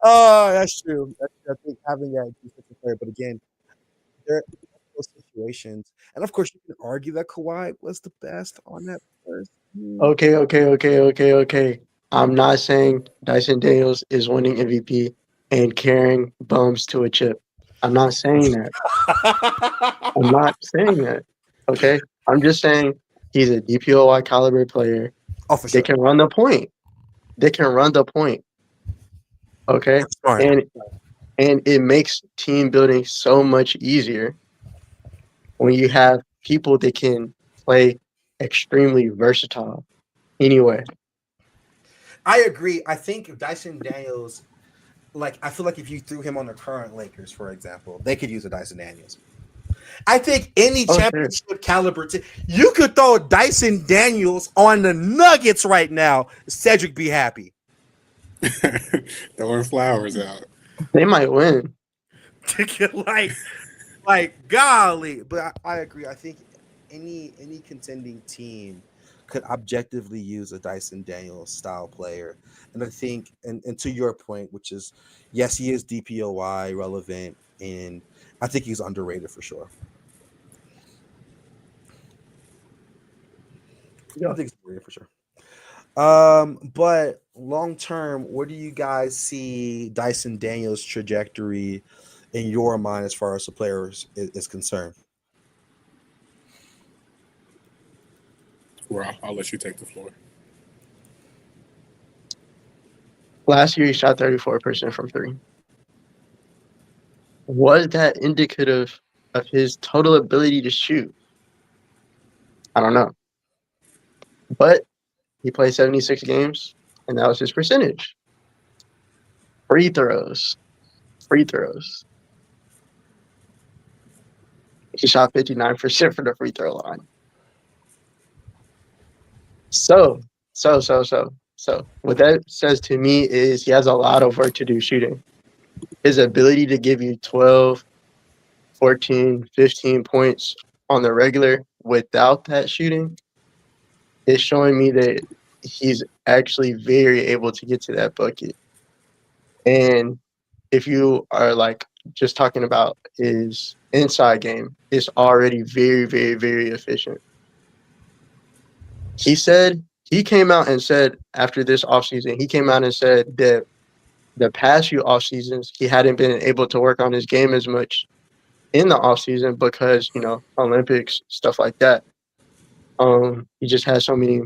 Oh, that's true. I think having that defensive player, but again, there are those situations, and of course, you can argue that Kawhi was the best on that first. Okay. I'm not saying Dyson Daniels is winning MVP and carrying bums to a chip. I'm not saying that. Okay, I'm just saying he's a DPOY caliber player. Oh, for sure. They can run the point. Okay, and it makes team building so much easier when you have people that can play extremely versatile. Anyway, I agree. I think Dyson Daniels, I feel like if you threw him on the current Lakers, for example, they could use a Dyson Daniels. I think any championship caliber, you could throw Dyson Daniels on the Nuggets right now. Cedric be happy. Throwing flowers out. They might win. like golly. But I agree. I think any contending team could objectively use a Dyson Daniels style player. And I think, and to your point, which is, yes, he is DPOY relevant, and I think he's underrated for sure. Yeah, I think he's underrated for sure. But long term, where do you guys see Dyson Daniels' trajectory in your mind as far as the players is concerned? Well, I'll let you take the floor. Last year, he shot 34% from three. Was that indicative of his total ability to shoot? I don't know. But he played 76 games, and that was his percentage. Free throws. He shot 59% from the free throw line. So, what that says to me is he has a lot of work to do shooting. His ability to give you 12, 14, 15 points on the regular without that shooting is showing me that he's actually very able to get to that bucket. And if you are just talking about his inside game, it's already very, very, very efficient. He came out and said after this offseason, that the past few off seasons he hadn't been able to work on his game as much in the off season because Olympics, stuff like that. He just had so many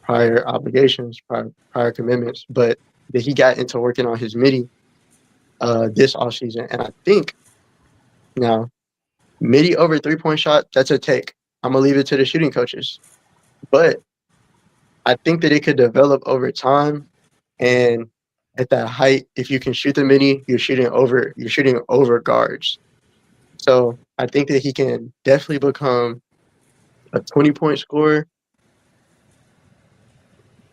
prior obligations, prior commitments, but that he got into working on his midi this off season, and I think now midi over 3-point shot, that's a take. I'm gonna leave it to the shooting coaches, but I think that it could develop over time, and at that height, if you can shoot the midi, you're shooting over guards. So I think that he can definitely become a 20-point scorer.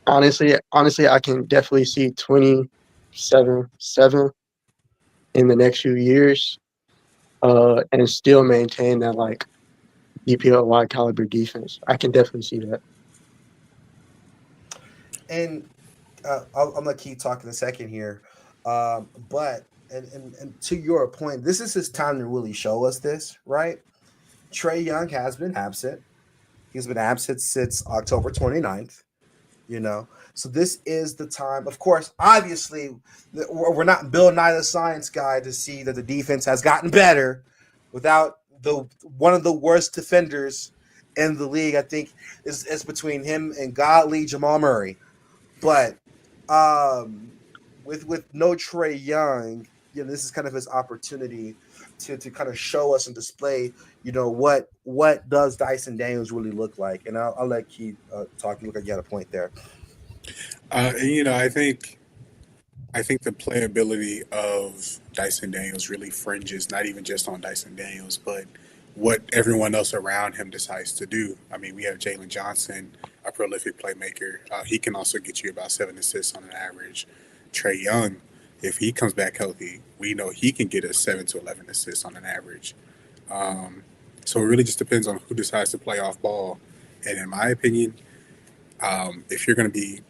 Honestly, I can definitely see 27-7 in the next few years, and still maintain that DPOY caliber defense. I can definitely see that. And I'm gonna keep talking a second here, but and to your point, this is his time to really show us this, right? Trae Young has been absent. He's been absent since October 29th. So this is the time. Of course, obviously, we're not Bill Nye the Science Guy to see that the defense has gotten better, without the one of the worst defenders in the league. I think is between him and godly Jamal Murray. But with no Trey Young, this is kind of his opportunity to kind of show us and display, what does Dyson Daniels really look like. And I'll let Keith talk. You look like you had a point there. I think the playability of Dyson Daniels really fringes not even just on Dyson Daniels, but what everyone else around him decides to do. I mean, we have Jalen Johnson, a prolific playmaker. He can also get you about 7 assists on an average. Trey Young, if he comes back healthy, we know he can get us 7 to 11 assists on an average. So it really just depends on who decides to play off ball. And in my opinion, if you're going to be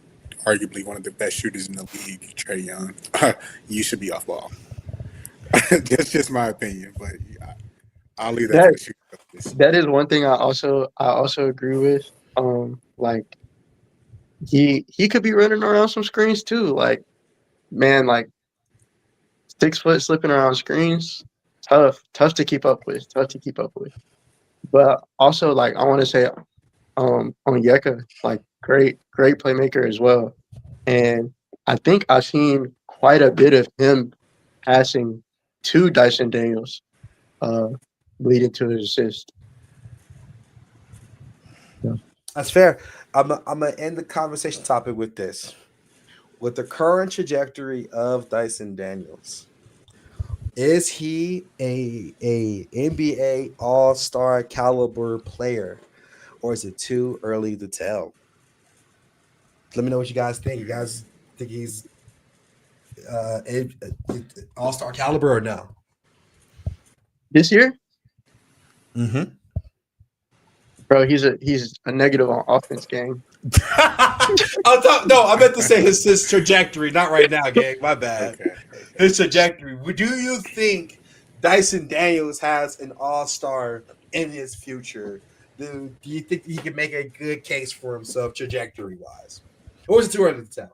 arguably one of the best shooters in the league, Trey Young, you should be off ball. That's just my opinion, but I'll leave that to the shooters. That is one thing I also agree with. Like he could be running around some screens too. Like, man, like 6 foot slipping around screens, tough to keep up with. But also, like, I want to say on Yeka, like great playmaker as well. And I think I've seen quite a bit of him passing to Dyson Daniels, leading to his assist. Yeah. That's fair. I'm gonna end the conversation topic with this. With the current trajectory of Dyson Daniels, is he a NBA All-Star caliber player, or is it too early to tell? Let me know what you guys think. You guys think he's All-Star caliber or no? This year? Mm-hmm. Bro, he's a negative on offense, gang. I meant to say his trajectory, not right now, gang. My bad. Okay. His trajectory. Do you think Dyson Daniels has an All-Star in his future? Do you think he can make a good case for himself trajectory-wise? Or was it too early to tell?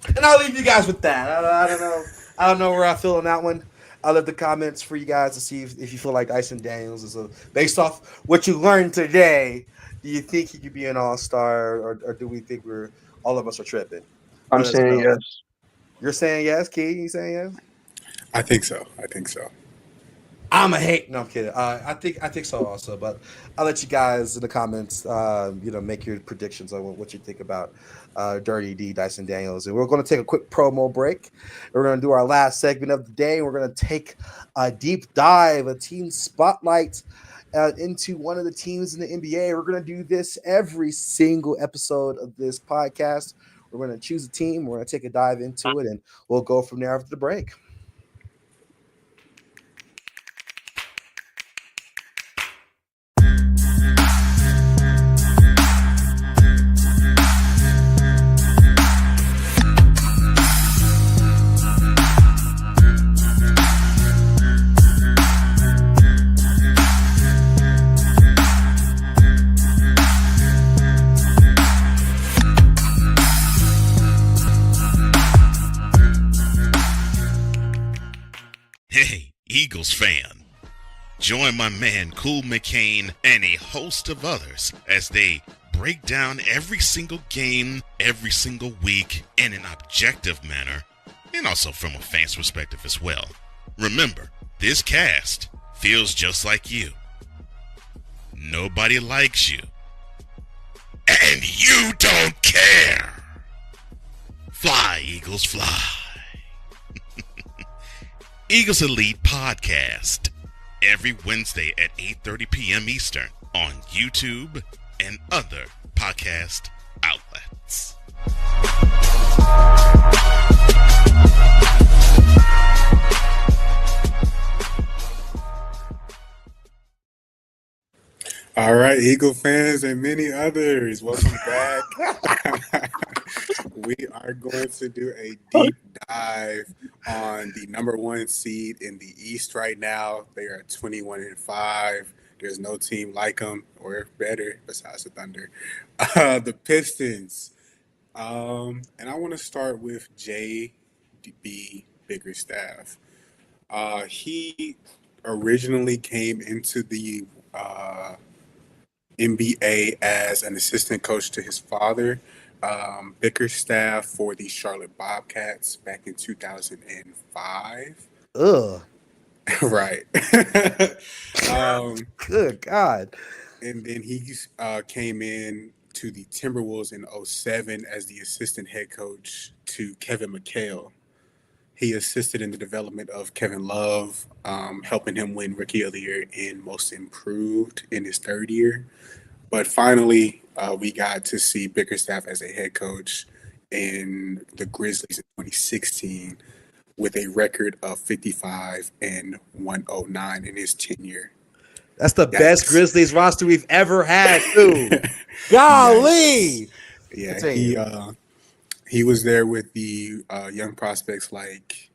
And I'll leave you guys with that. I don't know. I don't know where I feel on that one. I'll leave the comments for you guys to see if you feel like Dyson Daniels is based off what you learned today. Do you think he could be an All-Star, or do we think all of us are tripping? I'm saying yes. You're saying yes, Key? You saying yes? I think so. I'm a hate. No, I'm kidding. I think so also, but I'll let you guys in the comments, make your predictions on what you think about Dirty D, Dyson Daniels. And we're going to take a quick promo break. We're going to do our last segment of the day. And we're going to take a deep dive, a team spotlight into one of the teams in the NBA. We're going to do this every single episode of this podcast. We're going to choose a team. We're going to take a dive into it, and we'll go from there after the break. Eagles fan. Join my man Cool McCain and a host of others as they break down every single game, every single week in an objective manner, and also from a fan's perspective as well. Remember, this cast feels just like you. Nobody likes you. And you don't care. Fly, Eagles, fly. Eagles Elite Podcast, every Wednesday at 8:30 p.m. Eastern on YouTube and other podcast outlets. All right, Eagle fans and many others, welcome back. We are going to do a deep dive on the number 1 seed in the East right now. They are 21-5. There's no team like them or better besides the Thunder. The Pistons. And I want to start with JB Bickerstaff. He originally came into the NBA as an assistant coach to his father, Bickerstaff, for the Charlotte Bobcats back in 2005. Ugh. Right. Good God. And then he came in to the Timberwolves in 2007 as the assistant head coach to Kevin McHale. He assisted in the development of Kevin Love, helping him win Rookie of the Year and Most Improved in his third year. But finally, we got to see Bickerstaff as a head coach in the Grizzlies in 2016 with a record of 55 and 109 in his tenure. That's the best Grizzlies roster we've ever had, too. Golly! Yeah, he was there with the young prospects like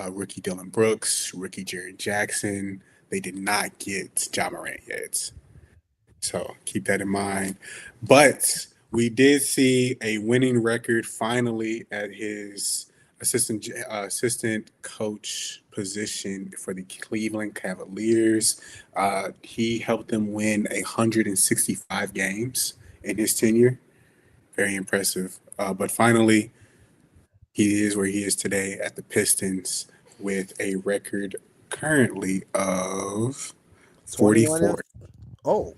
rookie Dylan Brooks, rookie Jaren Jackson. They did not get Ja Morant yet. So keep that in mind. But we did see a winning record finally at his assistant coach position for the Cleveland Cavaliers. He helped them win 165 games in his tenure. Very impressive. But finally, he is where he is today at the Pistons with a record currently of 44. Oh.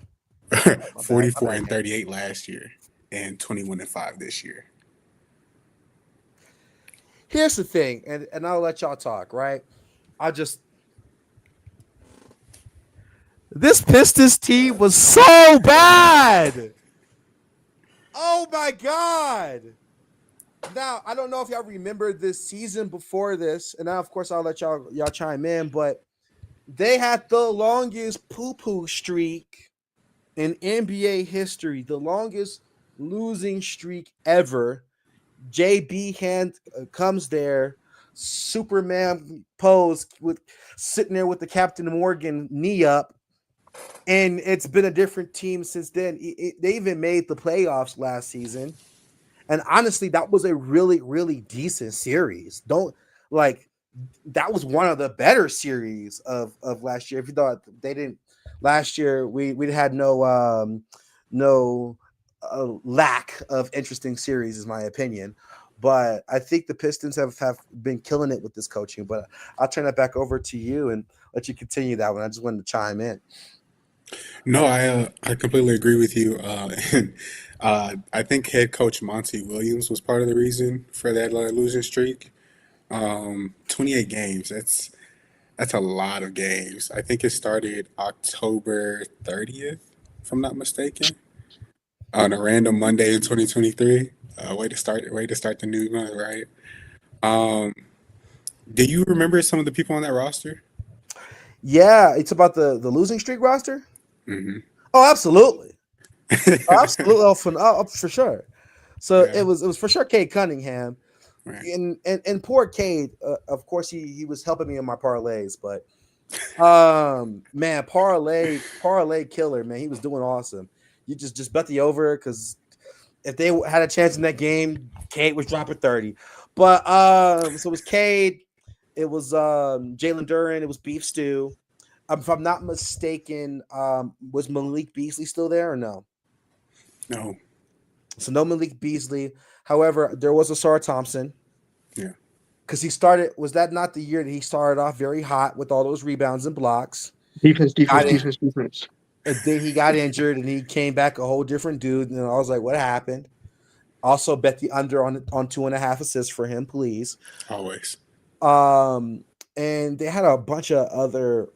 44 and 38 last year and 21 and 5 this year. Here's the thing, and I'll let y'all talk, right? This Pistons team was so bad. Oh my God. Now, I don't know if y'all remember this season before this, and now of course I'll let y'all chime in, but they had the longest poo-poo streak in NBA history, the longest losing streak ever. JB hand comes there, Superman pose with sitting there with the Captain Morgan knee up, and it's been a different team since then. They even made the playoffs last season, and honestly, that was a really, really decent series. That was one of the better series of last year. If you thought they didn't last year, we had no lack of interesting series, is my opinion. But I think the Pistons have been killing it with this coaching. But I'll turn that back over to you and let you continue that one. I just wanted to chime in. No, I completely agree with you. I think head coach Monty Williams was part of the reason for that losing streak. 28 games. That's a lot of games. I think it started October 30th, if I'm not mistaken, on a random Monday in 2023. Way to start the new month, right? Do you remember some of the people on that roster? Yeah, it's about the losing streak roster. Mm-hmm. Oh, absolutely. Absolutely, for sure. So Yeah. it was for sure Cade Cunningham. Right. And poor Cade, of course he was helping me in my parlays, but man, parlay killer, man. He was doing awesome. You just bet the over, because if they had a chance in that game, Cade was dropping 30. But so it was Cade, it was Jalen Duren, it was Beef Stew. If I'm not mistaken, was Malik Beasley still there or no? No. So no Malik Beasley. However, there was Asar Thompson. Yeah. Because was that not the year that he started off very hot with all those rebounds and blocks? Defense. And then he got injured and he came back a whole different dude. And I was like, what happened? Also bet the under on 2.5 assists for him, please. Always. And they had a bunch of other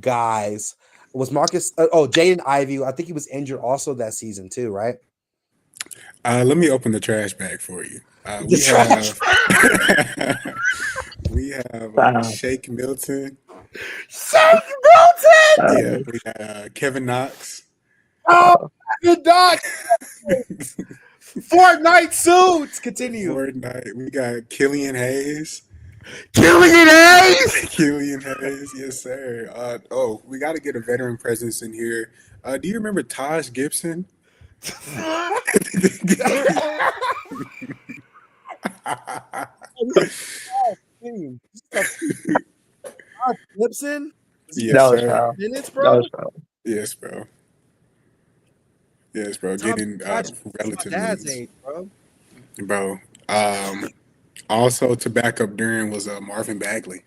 guys. It was Marcus? Jaden Ivey. I think he was injured also that season too, right? Let me open the trash bag for you. We have Shake Milton. Shake Milton! Yeah, we got Kevin Knox. Oh, good dog. Fortnite suits. Continue. Fortnite. We got Killian Hayes. Killian Hayes, yes, sir. We got to get a veteran presence in here. Do you remember Taj Gibson? Gibson? Yes, That was sir. foul. Minutes, That bro? was foul. Yes, bro. Yes, bro. Tom, Getting that's my relative dad's minutes, age, bro. bro. Also to back up Duran was Marvin Bagley.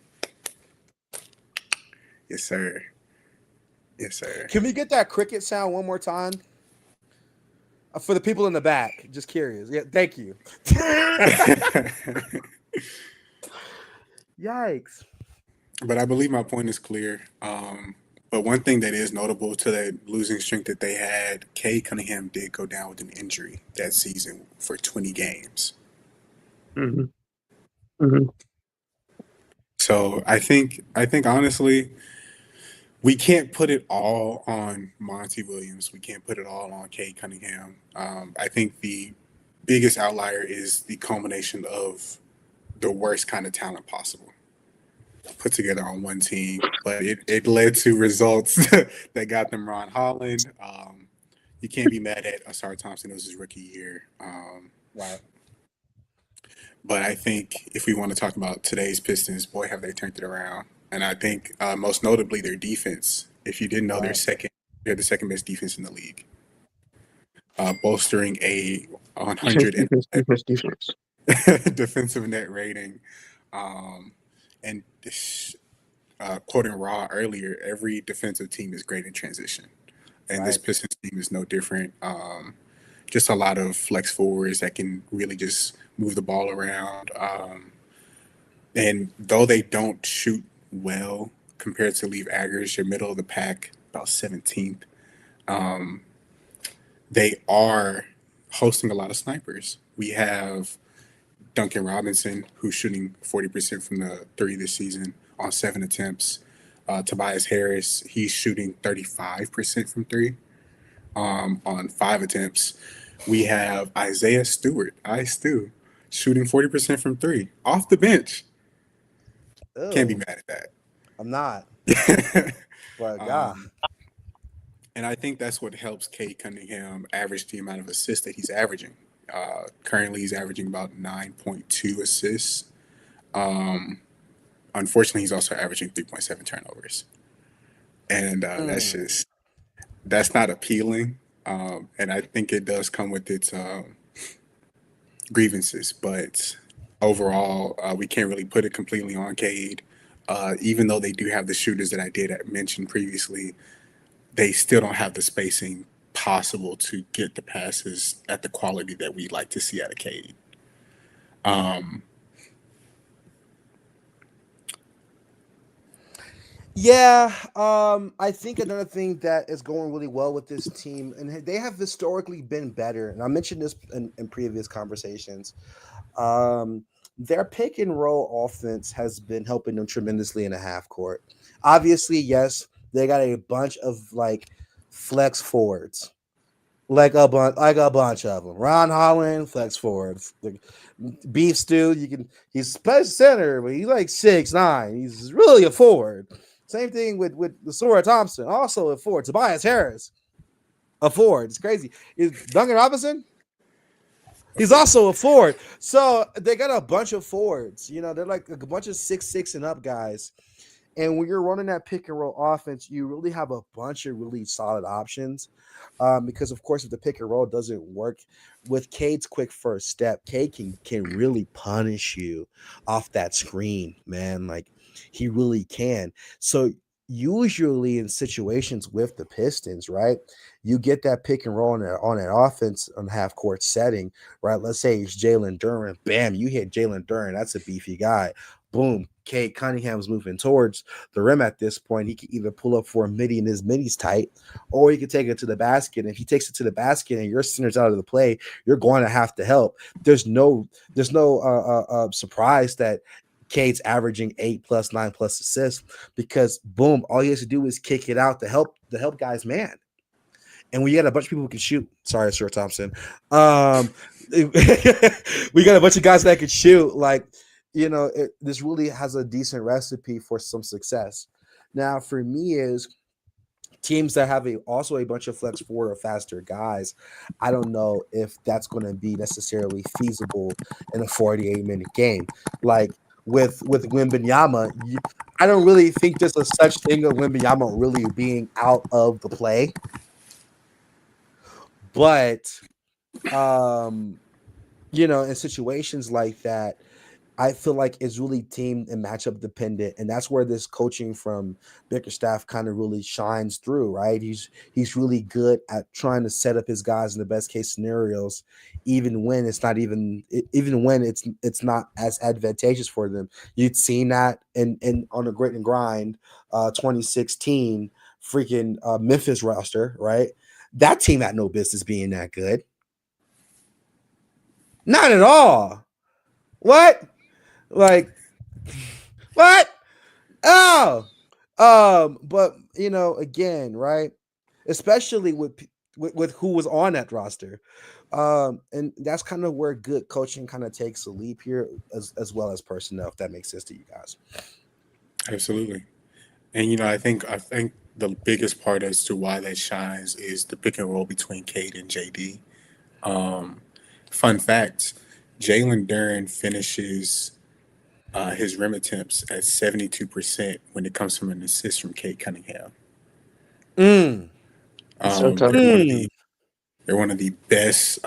Yes, sir. Yes, sir. Can we get that cricket sound one more time? For the people in the back, just curious. Yeah, thank you. Yikes. But I believe my point is clear. But one thing that is notable to that losing streak that they had, Cade Cunningham did go down with an injury that season for 20 games. Mm-hmm. Mm-hmm. So I think honestly, we can't put it all on Monty Williams. We can't put it all on Cade Cunningham. I think the biggest outlier is the culmination of the worst kind of talent possible put together on one team, but it led to results that got them Ron Holland. You can't be mad at Asar Thompson. It was his rookie year. Right. But I think if we want to talk about today's Pistons, boy, have they turned it around. And I think most notably their defense. If you didn't know, they're the second best defense in the league, bolstering a 100 Defense. defensive net rating. And quoting Raw earlier, every defensive team is great in transition, and this Pistons team is no different. Just a lot of flex forwards that can really just move the ball around. And though they don't shoot well compared to league average, they're middle of the pack, about 17th. They are hosting a lot of snipers. We have Duncan Robinson, who's shooting 40% from the three this season on 7 attempts. Tobias Harris, he's shooting 35% from three on 5 attempts. We have Isaiah Stewart, Stu, shooting 40% from three off the bench. Ew. Can't be mad at that. I'm not. But God. And I think that's what helps Cade Cunningham average the amount of assists that he's averaging. Currently, he's averaging about 9.2 assists. Unfortunately, he's also averaging 3.7 turnovers. And that's not appealing. And I think it does come with its grievances. But overall, we can't really put it completely on Cade. Even though they do have the shooters that I did mention previously, they still don't have the spacing possible to get the passes at the quality that we like to see out of Cade. I think another thing that is going really well with this team, and they have historically been better, and I mentioned this in previous conversations. Their pick and roll offense has been helping them tremendously in the half court. Obviously, yes, they got a bunch of like flex forwards, like a bunch of them. Ron Holland, flex forwards. Like Beef Stew, he's special center, but he's like 6'9". He's really a forward. Same thing with the Asar Thompson, also a forward. Tobias Harris, a forward. It's crazy. Is Duncan Robinson? He's also a forward. So they got a bunch of forwards. They're like a bunch of 6'6" and up guys. And when you're running that pick and roll offense, you really have a bunch of really solid options. Because of course, if the pick and roll doesn't work with Cade's quick first step, Cade can really punish you off that screen, man. Like he really can. So usually in situations with the Pistons, right, you get that pick and roll on that offense on half court setting, right? Let's say it's Jalen Duren. Bam, you hit Jalen Duren. That's a beefy guy. Boom. Cade Cunningham's moving towards the rim at this point. He can either pull up for a midi and his midi's tight, or he can take it to the basket. And if he takes it to the basket and your center's out of the play, you're going to have to help. There's no surprise that Cade's averaging 8+, 9+ assists because boom, all he has to do is kick it out to help guys man. And we got a bunch of people who can shoot. Sorry, Sir Thompson. We got a bunch of guys that can shoot. Like, this really has a decent recipe for some success. Now, for me, is teams that have also a bunch of flex forward or faster guys. I don't know if that's going to be necessarily feasible in a 48-minute game. Like with Wembanyama. I don't really think there's a such thing of Wembanyama really being out of the play, but in situations like that, I feel like it's really team and matchup dependent, and that's where this coaching from Bickerstaff kind of really shines through, right? He's really good at trying to set up his guys in the best case scenarios, even when even when it's not as advantageous for them. You'd seen that in on the Grit and Grind, 2016 freaking Memphis roster, right? That team had no business being that good, not at all. What? Like, what? Oh, but again, right? Especially with who was on that roster, and that's kind of where good coaching kind of takes a leap here, as well as personnel. If that makes sense to you guys. Absolutely. And I think the biggest part as to why that shines is the pick and roll between Cade and JD. Fun fact: Jalen Duren finishes his rim attempts at 72% when it comes from an assist from Cade Cunningham. Mm. It's so tough. They're one of the best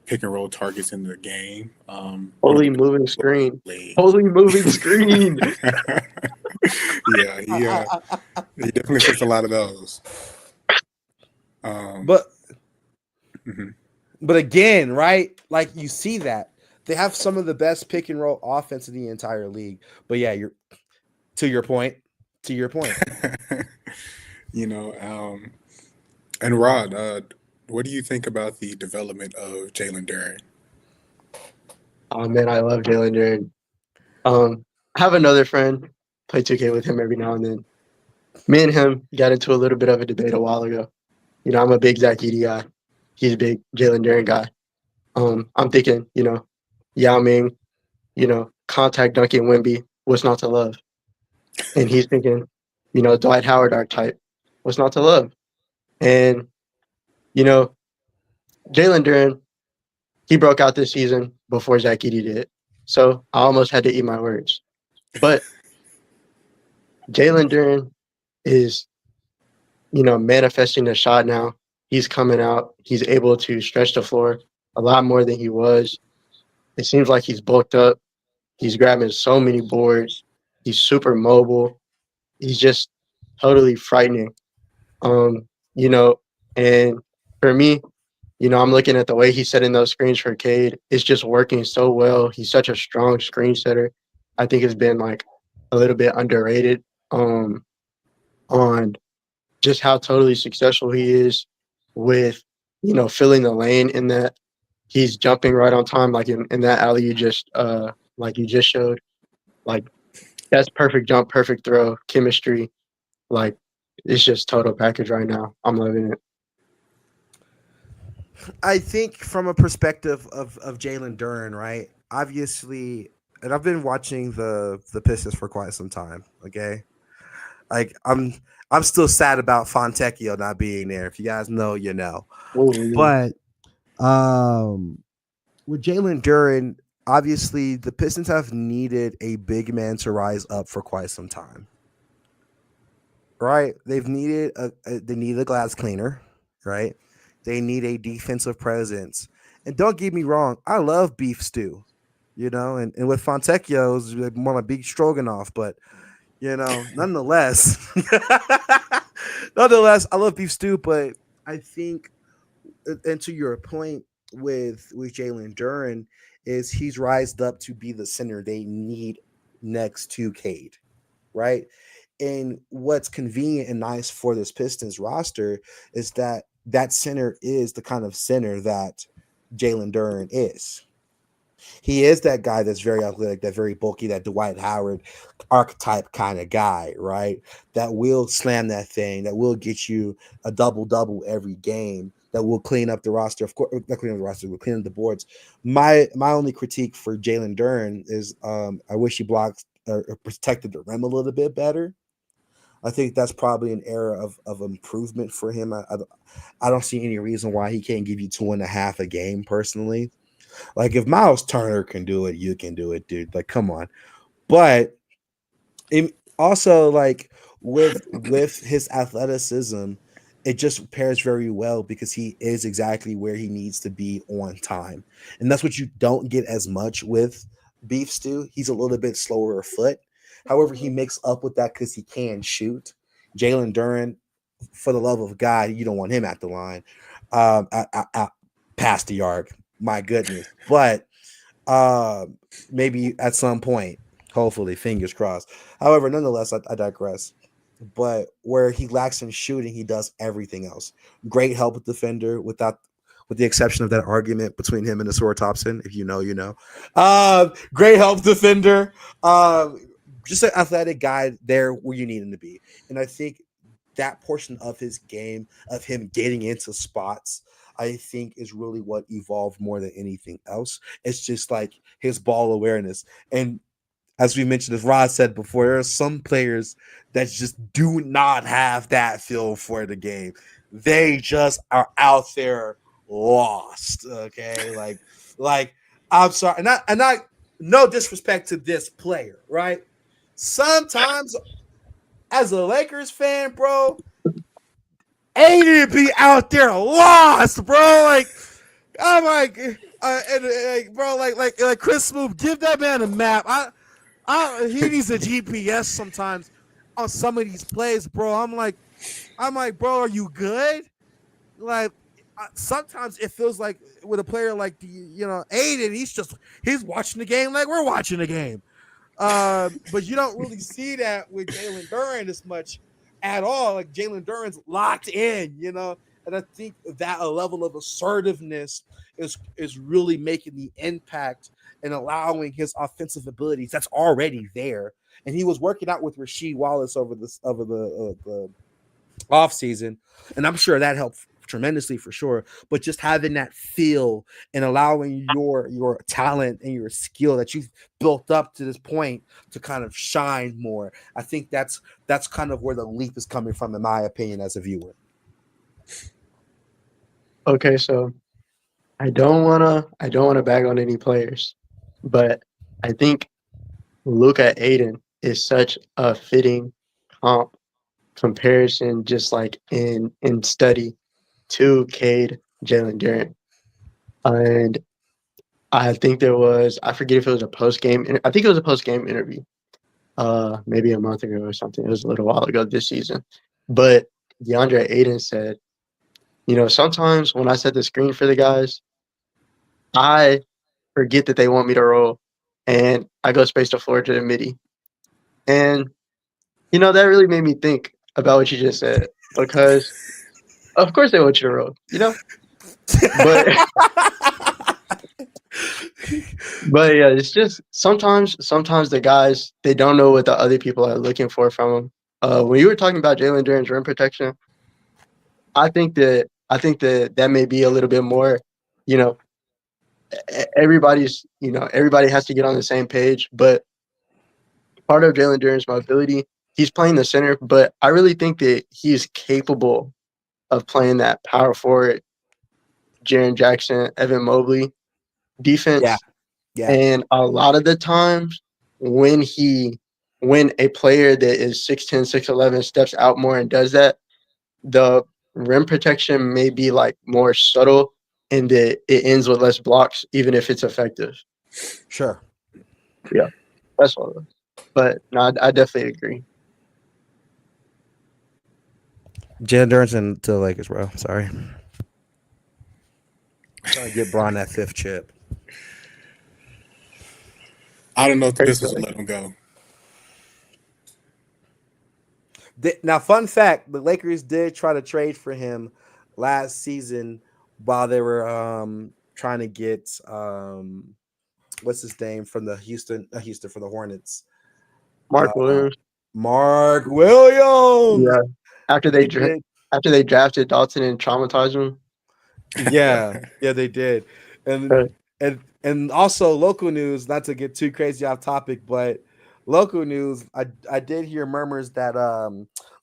pick and roll targets in the game. Holy moving screen. Holy moving screen. Yeah, he definitely fits a lot of those. But again, right? Like you see that they have some of the best pick and roll offense in the entire league. But yeah, you're to your point. And Rod, what do you think about the development of Jalen Duren? Oh man, I love Jalen Duren. I have another friend, play 2K with him every now and then. Me and him got into a little bit of a debate a while ago. I'm a big Zach Edey guy. He's a big Jalen Duren guy. I'm thinking, Yao Ming, contact dunking Wemby, what's not to love? And he's thinking, Dwight Howard archetype, what's not to love? And, Jalen Duren, he broke out this season before Zach Edey did. So I almost had to eat my words. But Jalen Duren is, manifesting the shot now. He's coming out. He's able to stretch the floor a lot more than he was. It seems like he's bulked up. He's grabbing so many boards. He's super mobile. He's just totally frightening. And for me, I'm looking at the way he's setting those screens for Cade. It's just working so well. He's such a strong screen setter. I think it's been like a little bit underrated on just how totally successful he is with, filling the lane in that he's jumping right on time, like in that alley you just showed. Like that's perfect jump, perfect throw, chemistry. Like it's just total package right now. I'm loving it. I think from a perspective of Jalen Duren, right? Obviously, and I've been watching the Pistons for quite some time. Okay, like I'm still sad about Fontecchio not being there. If you guys know, you know. But with Jalen Duren, obviously the Pistons have needed a big man to rise up for quite some time. Right? They've needed they need a glass cleaner, right? They need a defensive presence. And don't get me wrong, I love beef stew, and with Fontecchio, it's more like beef stroganoff, but nonetheless, I love beef stew, but I think, and to your point with Jalen Duren, is he's rised up to be the center they need next to Cade, right? And what's convenient and nice for this Pistons roster is that center is the kind of center that Jalen Duren is. He is that guy that's very athletic, that very bulky, that Dwight Howard archetype kind of guy, right? That will slam that thing, that will get you a double-double every game, that will clean up the roster. Of course, not clean up the roster, will clean up the boards. My only critique for Jalen Duren is I wish he blocked or protected the rim a little bit better. I think that's probably an area of improvement for him. I don't see any reason why he can't give you 2.5 a game personally. Like if Miles Turner can do it, you can do it, dude. Like, come on. But also, like with his athleticism, it just pairs very well because he is exactly where he needs to be on time, and that's what you don't get as much with Beef Stew. He's a little bit slower of foot. However, he makes up with that because he can shoot. Jalen Duren, for the love of God, you don't want him at the line, past the yard. My goodness, but maybe at some point, hopefully, fingers crossed. However, nonetheless, I digress. But where he lacks in shooting, he does everything else. Great help defender, with the exception of that argument between him and Asura Thompson. If you know, you know. Great help defender. Just an athletic guy there where you need him to be. And I think that portion of his game, of him getting into spots, I think is really what evolved more than anything else. It's just like his ball awareness. And as we mentioned, as Rod said before, there are some players that just do not have that feel for the game. They just are out there lost. Okay, like I'm sorry, and I no disrespect to this player, right? Sometimes, as a Lakers fan, bro, Aiden be out there lost, bro. Like I'm like, bro, like Chris Smoot, give that man a map. He needs a GPS sometimes on some of these plays, bro. I'm like, bro, are you good? Like, sometimes it feels like with a player like Aiden, he's watching the game like we're watching the game. But you don't really see that with Jalen Duren as much at all. Like Jalen Duren's locked in, and I think that a level of assertiveness is really making the impact and allowing his offensive abilities that's already there. And he was working out with Rasheed Wallace over the offseason, and I'm sure that helped tremendously for sure. But just having that feel and allowing your talent and your skill that you've built up to this point to kind of shine more, I think that's kind of where the leap is coming from, in my opinion, as a viewer. Okay, so I don't wanna bag on any players, but I think Luka Aiden is such a fitting comparison, just like in study, to Cade Jalen Duren. And I think I forget if it was a post-game, I think it was a post-game interview, maybe a month ago or something. It was a little while ago this season. But DeAndre Aiden said, sometimes when I set the screen for the guys, I forget that they want me to roll, and I go space the floor to the midi. And, that really made me think about what you just said, because of course they want you to roll, But but yeah, it's just sometimes the guys, they don't know what the other people are looking for from them. When you were talking about Jalen Duren's rim protection, I think that may be a little bit more, everybody has to get on the same page. But part of Jalen Duren's mobility, he's playing the center, but I really think that he's capable of playing that power forward, Jaren Jackson, Evan Mobley defense. Yeah. And a lot of the times when a player that is 6'10", 6'11" steps out more and does that, the rim protection may be like more subtle, and that it ends with less blocks, even if it's effective. Sure. Yeah, that's all. But no, I definitely agree. Jalen Duren's to the Lakers, bro. Sorry. Trying to get Bron that fifth chip. I don't know if the Pistons will let him go. Now, fun fact, the Lakers did try to trade for him last season while they were trying to get what's his name from the for the Hornets. Mark Williams. Mark Williams. Yeah. After they drafted Dalton and traumatized him. Yeah, they did. And also local news, not to get too crazy off topic, but local news, I did hear murmurs that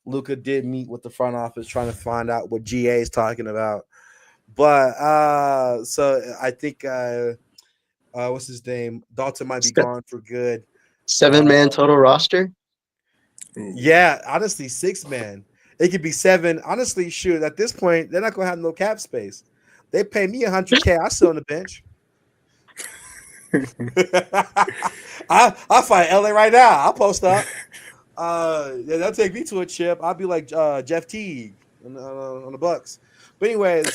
Luka did meet with the front office trying to find out what GA is talking about. But so I think what's his name? Dalton might be gone for good. 7-man total roster. Yeah, honestly, 6-man. It could be 7. Honestly, shoot, at this point, they're not gonna have no cap space. They pay me $100K. I sit on the bench. I'll fight LA right now. I'll post up. Yeah, they'll take me to a chip. I'll be like Jeff Teague on the Bucks. But anyways,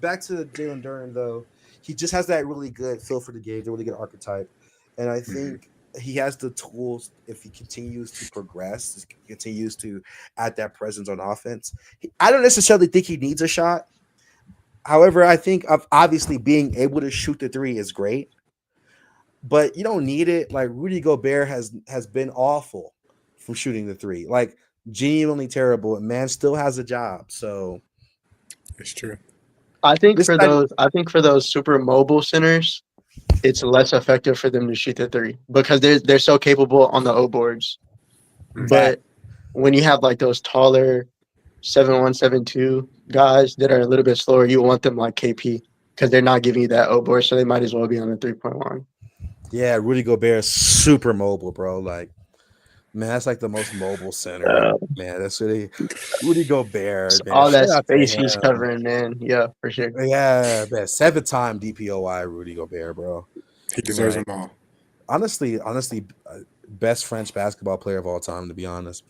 back to Jalen Duren though. He just has that really good feel for the game, the really good archetype, and I think he has the tools if he continues to progress, continues to add that presence on offense. I don't necessarily think he needs a shot. However, I think of obviously being able to shoot the 3 is great, but you don't need it. Like Rudy Gobert has been awful from shooting the 3, like genuinely terrible. And man still has a job, so It's true. I think for those super mobile centers, it's less effective for them to shoot the 3 because they're so capable on the O boards. But when you have like those taller 7'1", 7'2" guys that are a little bit slower, you want them like KP because they're not giving you that O board, so they might as well be on the 3-point line. Yeah, Rudy Gobert is super mobile, bro. Like, man, that's like the most mobile center. Man, that's really Rudy Gobert. Man. All that Shout out to space he's him. covering, man. Yeah, for sure. Yeah, man, 7-time DPOY Rudy Gobert, bro. He deserves them all. Honestly, best French basketball player of all time, to be honest.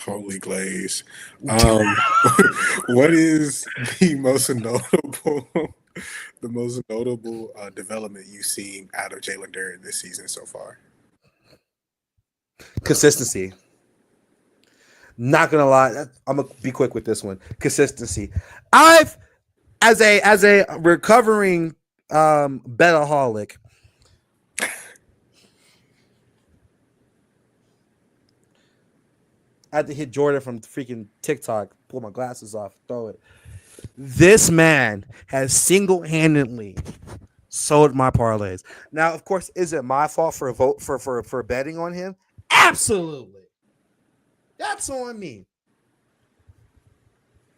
Holy glaze. What is the most notable development you've seen out of Jalen Duren this season so far? Consistency. Not gonna lie, I'm gonna be quick with this one. Consistency. I've, as a recovering betaholic, I had to hit Jordan from freaking TikTok, pull my glasses off, throw it. This man has single-handedly sold my parlays. Now, of course, is it my fault for betting on him? Absolutely. That's on me.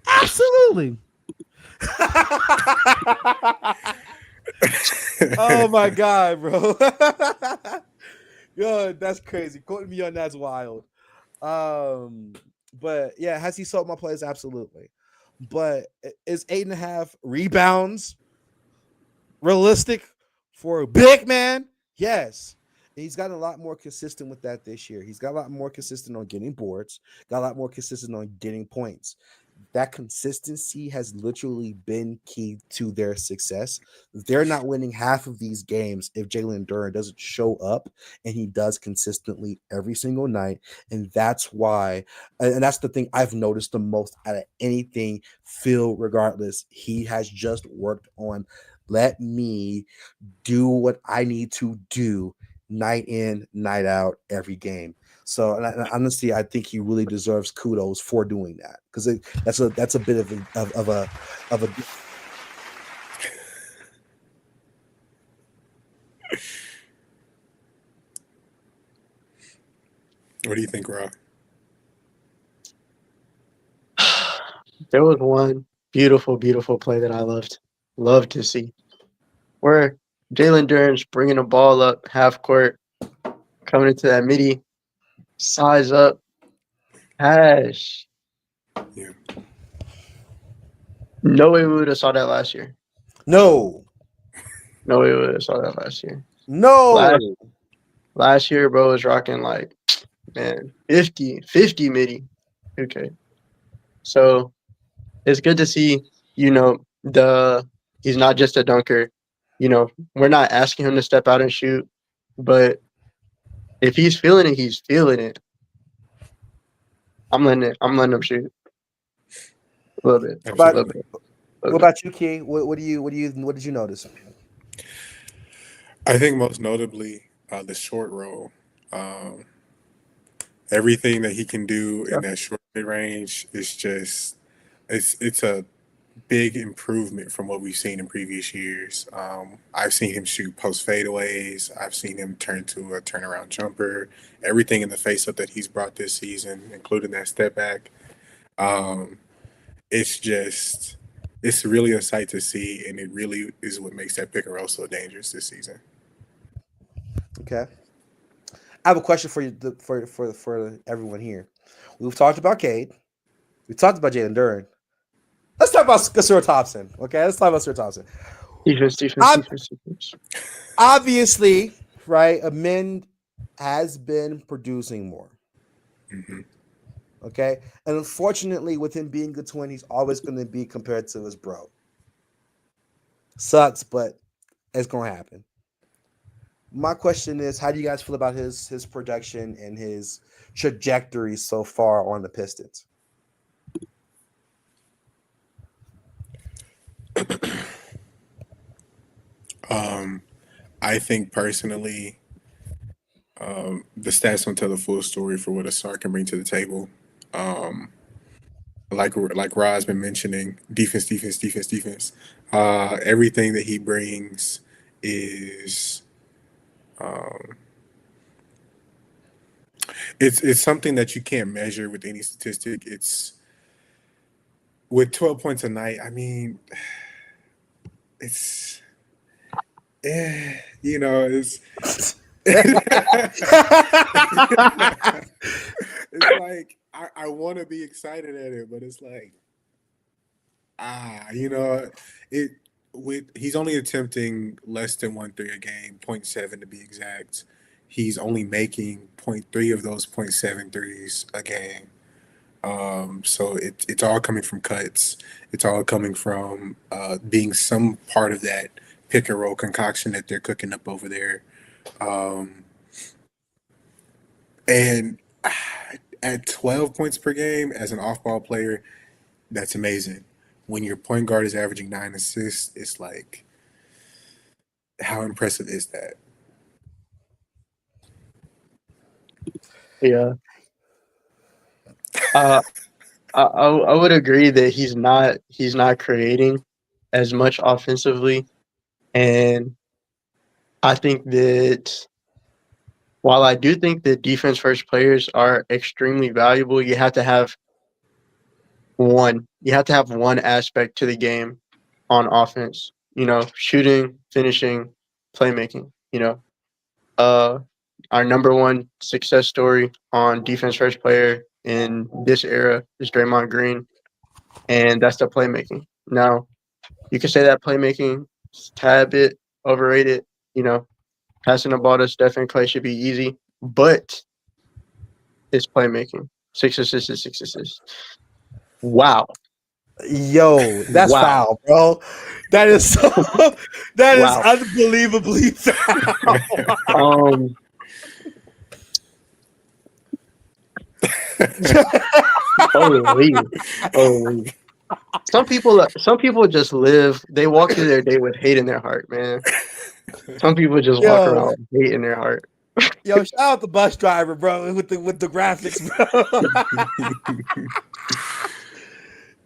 Absolutely. Oh my God, bro. Yo, that's crazy. Quoting me on that's wild. But yeah, has he sold my plays? Absolutely. But is 8.5 rebounds realistic for a big man? Yes. He's gotten a lot more consistent with that this year. He's got a lot more consistent on getting boards, got a lot more consistent on getting points. That consistency has literally been key to their success. They're not winning half of these games if Jalen Duren doesn't show up, and he does consistently every single night. And that's why, and that's the thing I've noticed the most out of anything Phil, regardless, he has just worked on, let me do what I need to do night in, night out, every game. So, and honestly, I think he really deserves kudos for doing that, because that's a bit of a. What do you think, Rob? There was one beautiful, beautiful play that I loved to see, where Jalen Duren's bringing the ball up half court, coming into that midi, size up, hash. Yeah. No way we would have saw that last year. No way we would have saw that last year. No. Last year, bro was rocking like, man, 50 midi. Okay. So it's good to see, he's not just a dunker. We're not asking him to step out and shoot, but if he's feeling it, he's feeling it. I'm letting him shoot a little bit. What about you, Key? What did you notice? I think most notably the short roll. Everything that he can do in that short range is just it's a big improvement from what we've seen in previous years. I've seen him shoot post fadeaways. I've seen him turn to a turnaround jumper. Everything in the face up that he's brought this season, including that step back. It's really a sight to see, and it really is what makes that pick and roll so dangerous this season. Okay. I have a question for you for everyone here. We've talked about Cade. We talked about Jalen Duren. Let's talk about Sir Thompson. Okay, let's talk about Sir Thompson. Defense. Obviously, right? Amin has been producing more. Mm-hmm. Okay, and unfortunately, with him being a twin, he's always going to be compared to his bro. Sucks, but it's going to happen. My question is, how do you guys feel about his production and his trajectory so far on the Pistons? I think personally, the stats don't tell the full story for what a star can bring to the table. Like Rod's been mentioning, defense. Everything that he brings is it's something that you can't measure with any statistic. It's with 12 points a night. I mean, it's it's it's like I want to be excited at it, but it's like it with he's only attempting less than 1 3 a game, 0.7 to be exact. He's only making 0.3 of those 0.7 threes a game. So it's all coming from cuts. It's all coming from being some part of that pick and roll concoction that they're cooking up over there. And at 12 points per game as an off-ball player, that's amazing. When your point guard is averaging 9 assists, it's like, how impressive is that? Yeah. I would agree that he's not creating as much offensively, and I think that while I do think that defense first players are extremely valuable, you have to have one. You have to have one aspect to the game on offense. Shooting, finishing, playmaking. Our number one success story on defense first player in this era is Draymond Green, and that's the playmaking. Now, you can say that playmaking is a tad bit overrated. Passing the ball to Steph and Clay should be easy, but it's playmaking. 6 assists is 6 assists. Wow. Yo, that's foul, bro. That is so. That is unbelievably foul. Holy. Some people just live. They walk through their day with hate in their heart, man. Some people just walk around with hate in their heart. Yo, shout out the bus driver, bro, with the graphics, bro.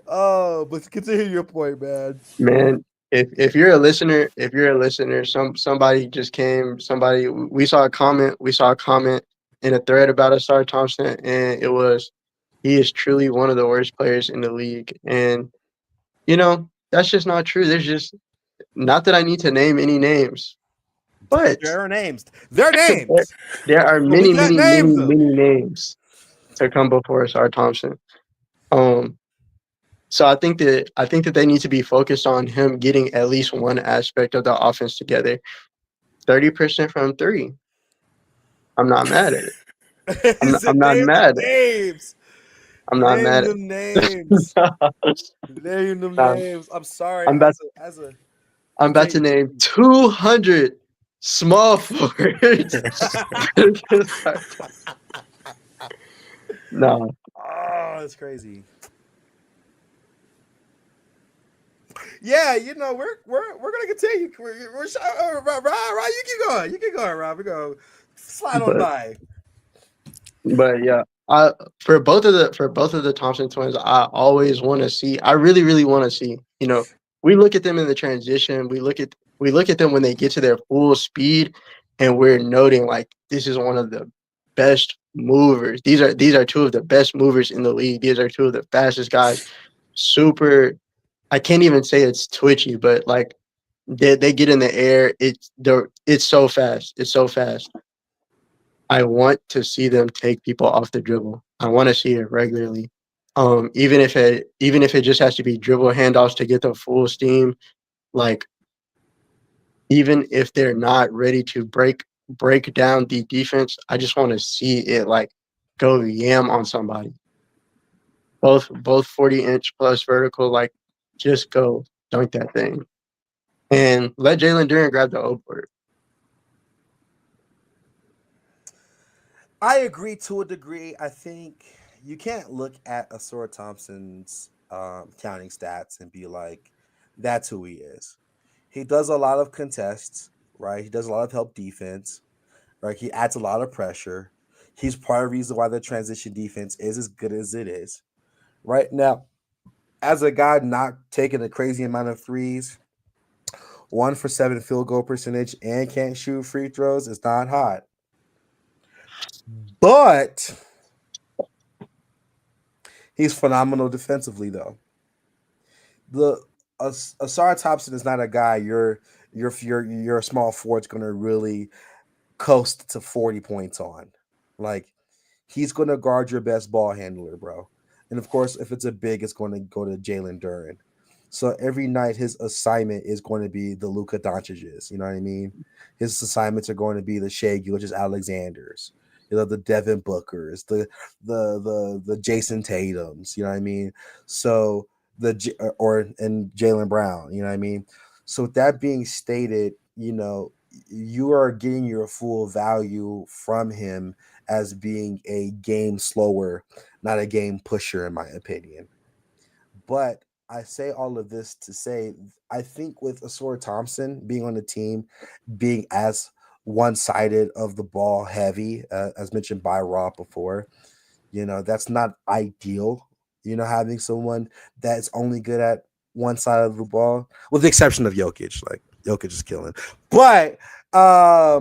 Oh, but continue your point, man. Man, if you're a listener, somebody just came. We saw a comment in a thread about Asar Thompson, and it was, he is truly one of the worst players in the league. And that's just not true. There's just, not that I need to name any names, but there are names. There are names. There are many names to come before Asar Thompson. So I think that they need to be focused on him getting at least one aspect of the offense together. 30% from 3. I'm not mad at it. I'm not mad at it. I'm not mad at names. Name them names. I'm sorry. I'm about to name 200 small forwards. No. Oh, that's crazy. Yeah, we're gonna continue. We're Rob, you keep going. You keep going, Rob. We're gonna slide on by. But yeah, for both of the Thompson twins, I always want to see. I really, really want to see. We look at them in the transition. We look at them when they get to their full speed, and we're noting like this is one of the best movers. These are two of the best movers in the league. These are two of the fastest guys. Super. I can't even say it's twitchy, but like they get in the air. It's so fast. It's so fast. I want to see them take people off the dribble. I want to see it regularly. Even if it just has to be dribble handoffs to get the full steam, like even if they're not ready to break down the defense, I just want to see it like go yam on somebody. Both 40-inch plus vertical, like just go dunk that thing. And let Jalen Duren grab the O board. I agree to a degree. I think you can't look at Asura Thompson's counting stats and be like, that's who he is. He does a lot of contests, right? He does a lot of help defense, right? He adds a lot of pressure. He's part of the reason why the transition defense is as good as it is. Right now, as a guy not taking a crazy amount of threes, 1 for 7 field goal percentage, and can't shoot free throws is not hot. But he's phenomenal defensively, though. Asar Thompson is not a guy you're a small forward's going to really coast to 40 points on. Like, he's going to guard your best ball handler, bro. And of course, if it's a big, it's going to go to Jalen Duren. So every night, his assignment is going to be the Luka Doncic's. You know what I mean? His assignments are going to be the Shea Gilgeous-Alexanders, the Devin Bookers, the Jason Tatums. You know what I mean? So and Jaylen Brown. You know what I mean? So with that being stated, you are getting your full value from him as being a game slower, not a game pusher, in my opinion. But I say all of this to say, I think with Asura Thompson being on the team, being as one-sided of the ball heavy, as mentioned by Rob before, that's not ideal. Having someone that's only good at one side of the ball, with the exception of Jokic. Like, Jokic is killing. But I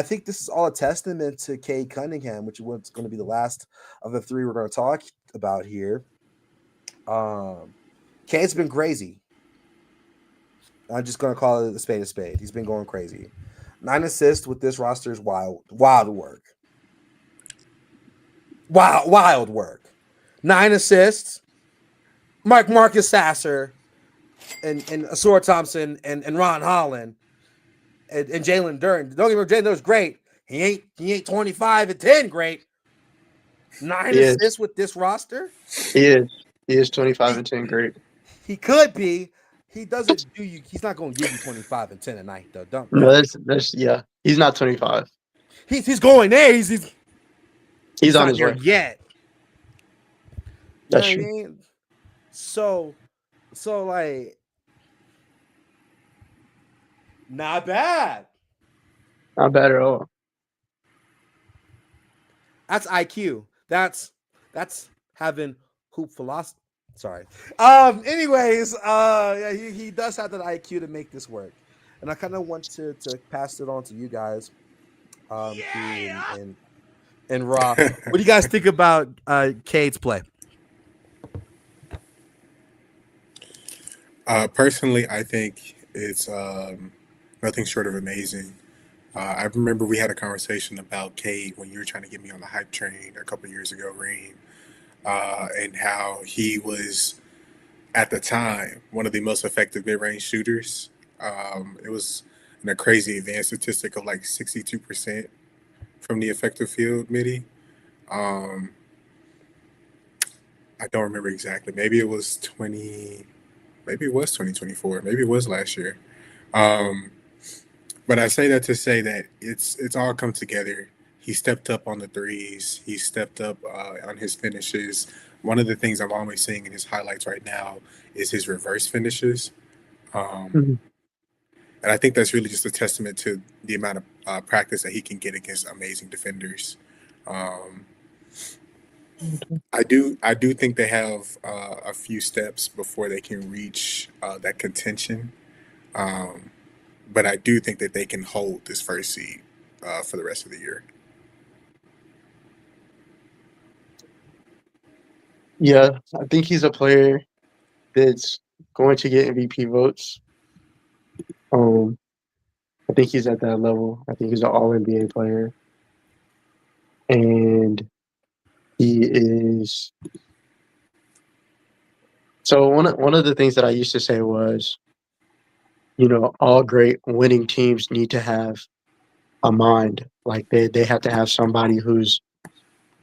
think this is all a testament to Cade Cunningham, which is going to be the last of the three we're going to talk about here. Cade's been crazy. I'm just going to call it a spade a spade. He's been going crazy. 9 assists with this roster is wild work. Wild work. 9 assists. Marcus Sasser and Asura Thompson and Ron Holland and Jalen Duren. Don't get me wrong, Jalen Duren's great. He ain't 25 and 10 great. 9 assists with this roster? He is 25 and 10 great. He could be. He doesn't do you. He's not going to give you 25 and 10 a night, though. Don't. No, that's yeah. He's not 25. He's going there. He's on not his there way yet. That's true. I mean? So like, not bad. Not bad at all. That's IQ. That's having hoop philosophy. Sorry. Anyways, yeah, he does have that IQ to make this work, and I kind of want to pass it on to you guys, and Raw. What do you guys think about Cade's play? Personally, I think it's nothing short of amazing. I remember we had a conversation about Cade when you were trying to get me on the hype train a couple years ago, Reem, and how he was, at the time, one of the most effective mid-range shooters. It was in a crazy advanced statistic of like 62% from the effective field midi. I don't remember exactly. Maybe it was 2024. Maybe it was last year. But I say that to say that it's all come together. He stepped up on the threes. He stepped up on his finishes. One of the things I'm always seeing in his highlights right now is his reverse finishes. And I think that's really just a testament to the amount of practice that he can get against amazing defenders. I do think they have a few steps before they can reach that contention. But I do think that they can hold this first seed for the rest of the year. Yeah, I think he's a player that's going to get MVP votes. I think he's at that level. I think he's an All NBA player. and he is. So one of the things that I used to say was, all great winning teams need to have a mind. Like they have to have somebody who's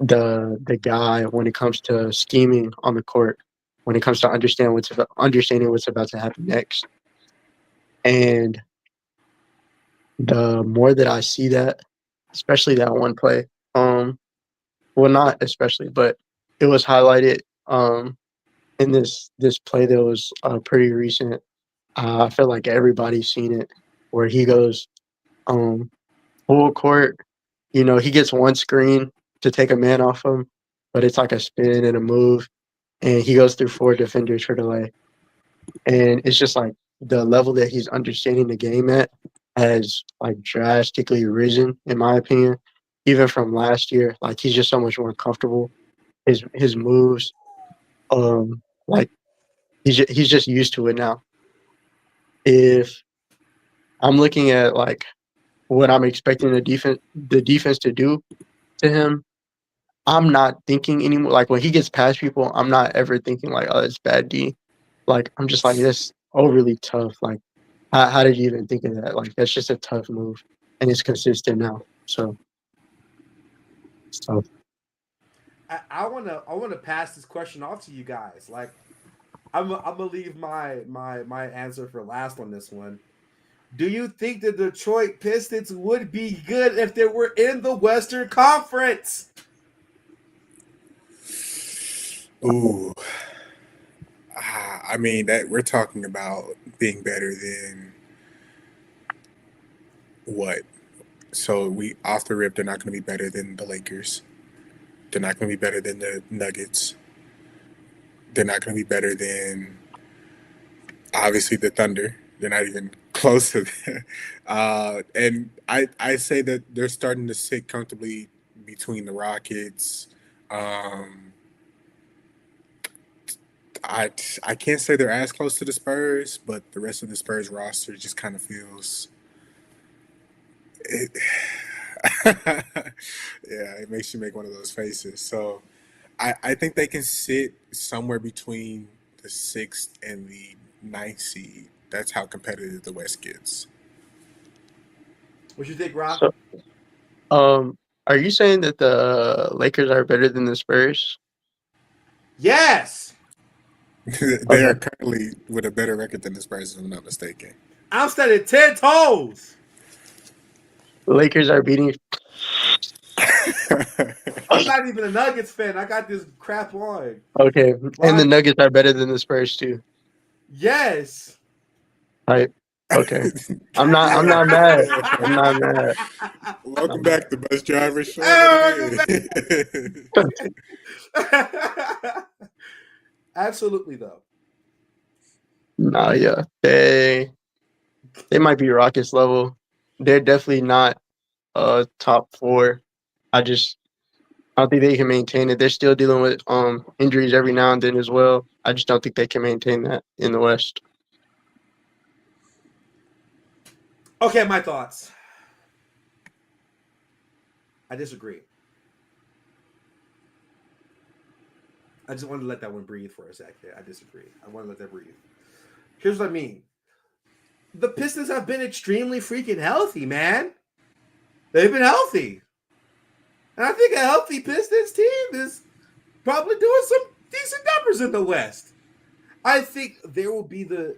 the guy when it comes to scheming on the court, when it comes to understanding what's about to happen next. And the more that I see that, especially that one play, well, not especially, but it was highlighted in this play that was pretty recent. I feel like everybody's seen it, where he goes full court. He gets one screen to take a man off him, but it's like a spin and a move, and he goes through 4 defenders for the lay. And it's just like the level that he's understanding the game at has like drastically risen, in my opinion, even from last year. Like he's just so much more comfortable. His moves, like he's just used to it now. If I'm looking at like what I'm expecting the defense to do to him, I'm not thinking anymore. Like when he gets past people, I'm not ever thinking like, oh, it's bad D. Like I'm just like, that's overly tough. Like how did you even think of that? Like that's just a tough move, and it's consistent now. So it's tough. I wanna pass this question off to you guys. Like I'm gonna leave my answer for last on this one. Do you think the Detroit Pistons would be good if they were in the Western Conference? Ooh. I mean, that we're talking about being better than what? So we off the rip, they're not going to be better than the Lakers. They're not going to be better than the Nuggets. They're not going to be better than obviously the Thunder. They're not even close to that. And I say that they're starting to sit comfortably between the Rockets. I can't say they're as close to the Spurs, but the rest of the Spurs roster just kind of feels it. Yeah, it makes you make one of those faces. So I think they can sit somewhere between the 6th and the 9th seed. That's how competitive the West gets. What you think, Rob? So, are you saying that the Lakers are better than the Spurs? Yes. They are currently with a better record than the Spurs, if I'm not mistaken. I'm standing 10 toes. The Lakers are beating. I'm not even a Nuggets fan. I got this crap on. Okay, and the Nuggets are better than the Spurs too. Yes. Right. Okay. I'm not mad. I'm not mad. Welcome back to Bus Driver Show. Absolutely, though. Nah, yeah. They might be Rockets level. They're definitely not top 4. I don't think they can maintain it. They're still dealing with injuries every now and then as well. I just don't think they can maintain that in the West. Okay, my thoughts. I disagree. I just wanted to let that one breathe for a second. I disagree. I want to let that breathe. Here's what I mean. The Pistons have been extremely freaking healthy, man. They've been healthy. And I think a healthy Pistons team is probably doing some decent numbers in the West. I think there will be the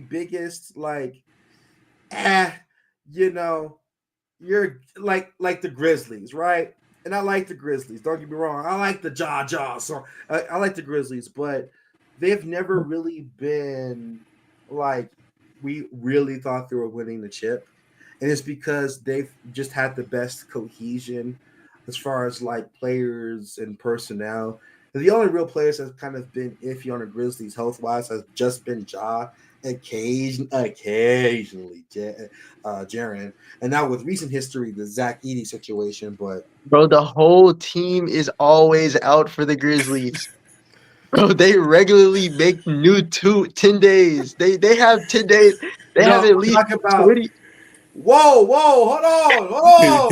biggest, you're like the Grizzlies, right? And I like the Grizzlies. Don't get me wrong. I like the Jaw. So I like the Grizzlies, but they've never really been like we really thought they were winning the chip. And it's because they've just had the best cohesion as far as like players and personnel. And the only real players that's kind of been iffy on the Grizzlies health-wise has just been Ja, occasionally Jaren. And now with recent history, the Zach Edey situation, but bro, the whole team is always out for the Grizzlies. Bro, they regularly make new 10 days. They have 10 days. They have at least 20. Whoa, hold on, whoa.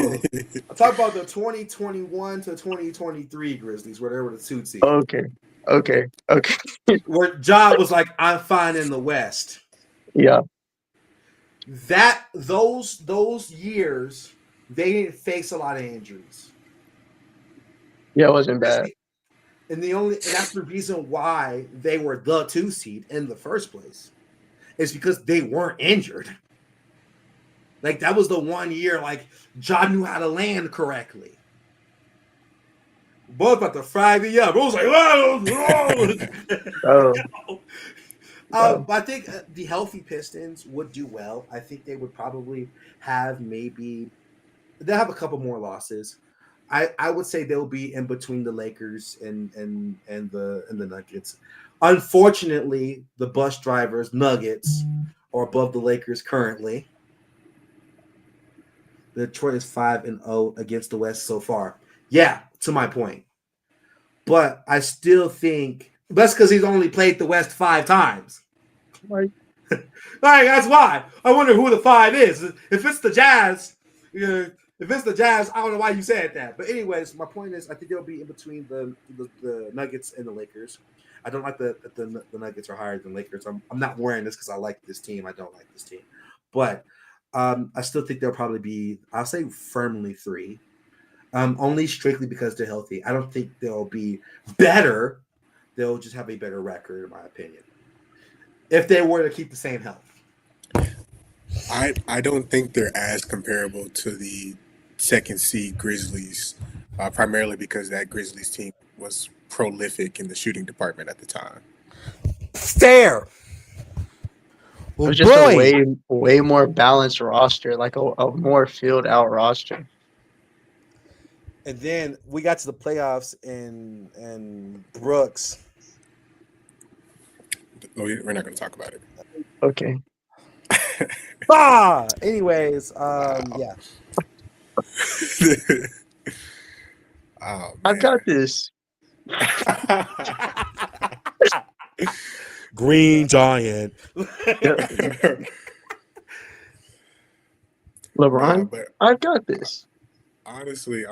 I'm talking about the 2021 to 2023 Grizzlies, where they were the 2 seed. Okay. Where Ja was like, I'm fine in the West. Yeah. Those years, they didn't face a lot of injuries. Yeah, it wasn't bad. And that's the reason why they were the 2 seed in the first place. It's because they weren't injured. Like, that was the one year, like, Ja knew how to land correctly. Both about to fry me up. I was like, whoa. I think the healthy Pistons would do well. I think they would probably have they'll have a couple more losses. I would say they'll be in between the Lakers and the Nuggets. Unfortunately, the bus drivers Nuggets are above the Lakers currently. Detroit is 5-0 against the West so far. Yeah, to my point. But I still think that's because he's only played the West 5 times. Like, that's why. I wonder who the 5 is. If it's the Jazz, I don't know why you said that. But anyways, my point is I think they'll be in between the Nuggets and the Lakers. I don't like that the Nuggets are higher than Lakers. I'm not wearing this because I like this team. I don't like this team. But I still think they'll probably be, I'll say firmly 3. Only strictly because they're healthy. I don't think they'll be better. They'll just have a better record, in my opinion. If they were to keep the same health. I don't think they're as comparable to the 2nd seed Grizzlies, primarily because that Grizzlies team was prolific in the shooting department at the time. Fair. It was just a way more balanced roster, like a more filled out roster. And then we got to the playoffs and Brooks. We're not going to talk about it. Okay. Anyways, yeah. Oh, I've got this. Green Giant. LeBron, but I've got this. honestly,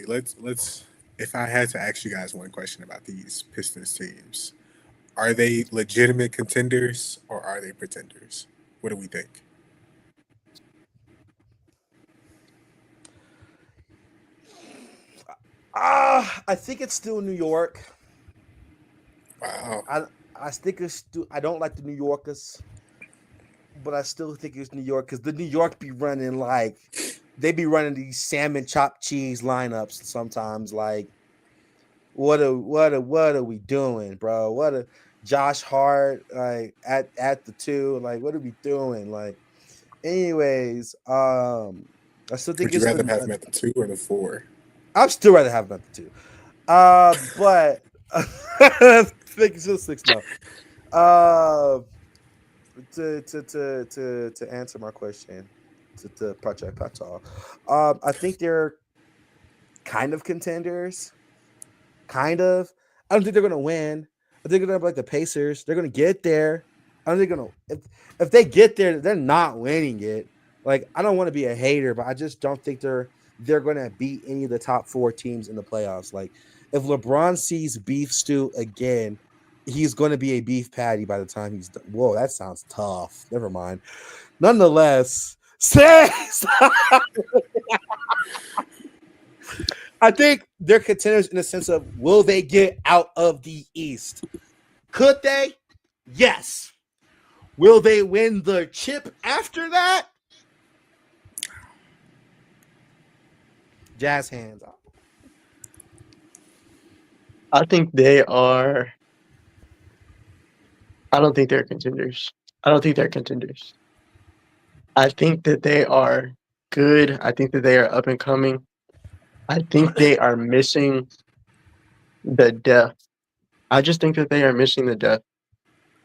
let's. If I had to ask you guys one question about these Pistons teams, are they legitimate contenders or are they pretenders? What do we think? I think it's still New York. Wow. I think it's I don't like the New Yorkers, but I still think it's New York because the New York be running they be running these salmon chopped cheese lineups sometimes. Like, what are we doing, bro? What a Josh Hart like at the 2? Like, what are we doing? Like, anyways, I still think Would you rather have him at the 2 or the 4? I'd still rather have him at the 2. But I think it's still 6 now. To answer my question, to Project Patal, I think they're kind of contenders. Kind of. I don't think they're gonna win. I think they're gonna be like the Pacers. They're gonna get there. I don't think they're gonna. If they get there, they're not winning it. Like, I don't want to be a hater, but I just don't think they're gonna beat any of the top 4 teams in the playoffs. Like, if LeBron sees beef stew again, he's going to be a beef patty by the time he's done. Whoa, that sounds tough. Never mind. Nonetheless, I think they're contenders in the sense of, will they get out of the East? Could they? Yes. Will they win the chip after that? Jazz hands off. I think they are. I don't think they're contenders. I think that they are good. I think that they are up and coming. I think they are missing the depth. I just think that they are missing the depth.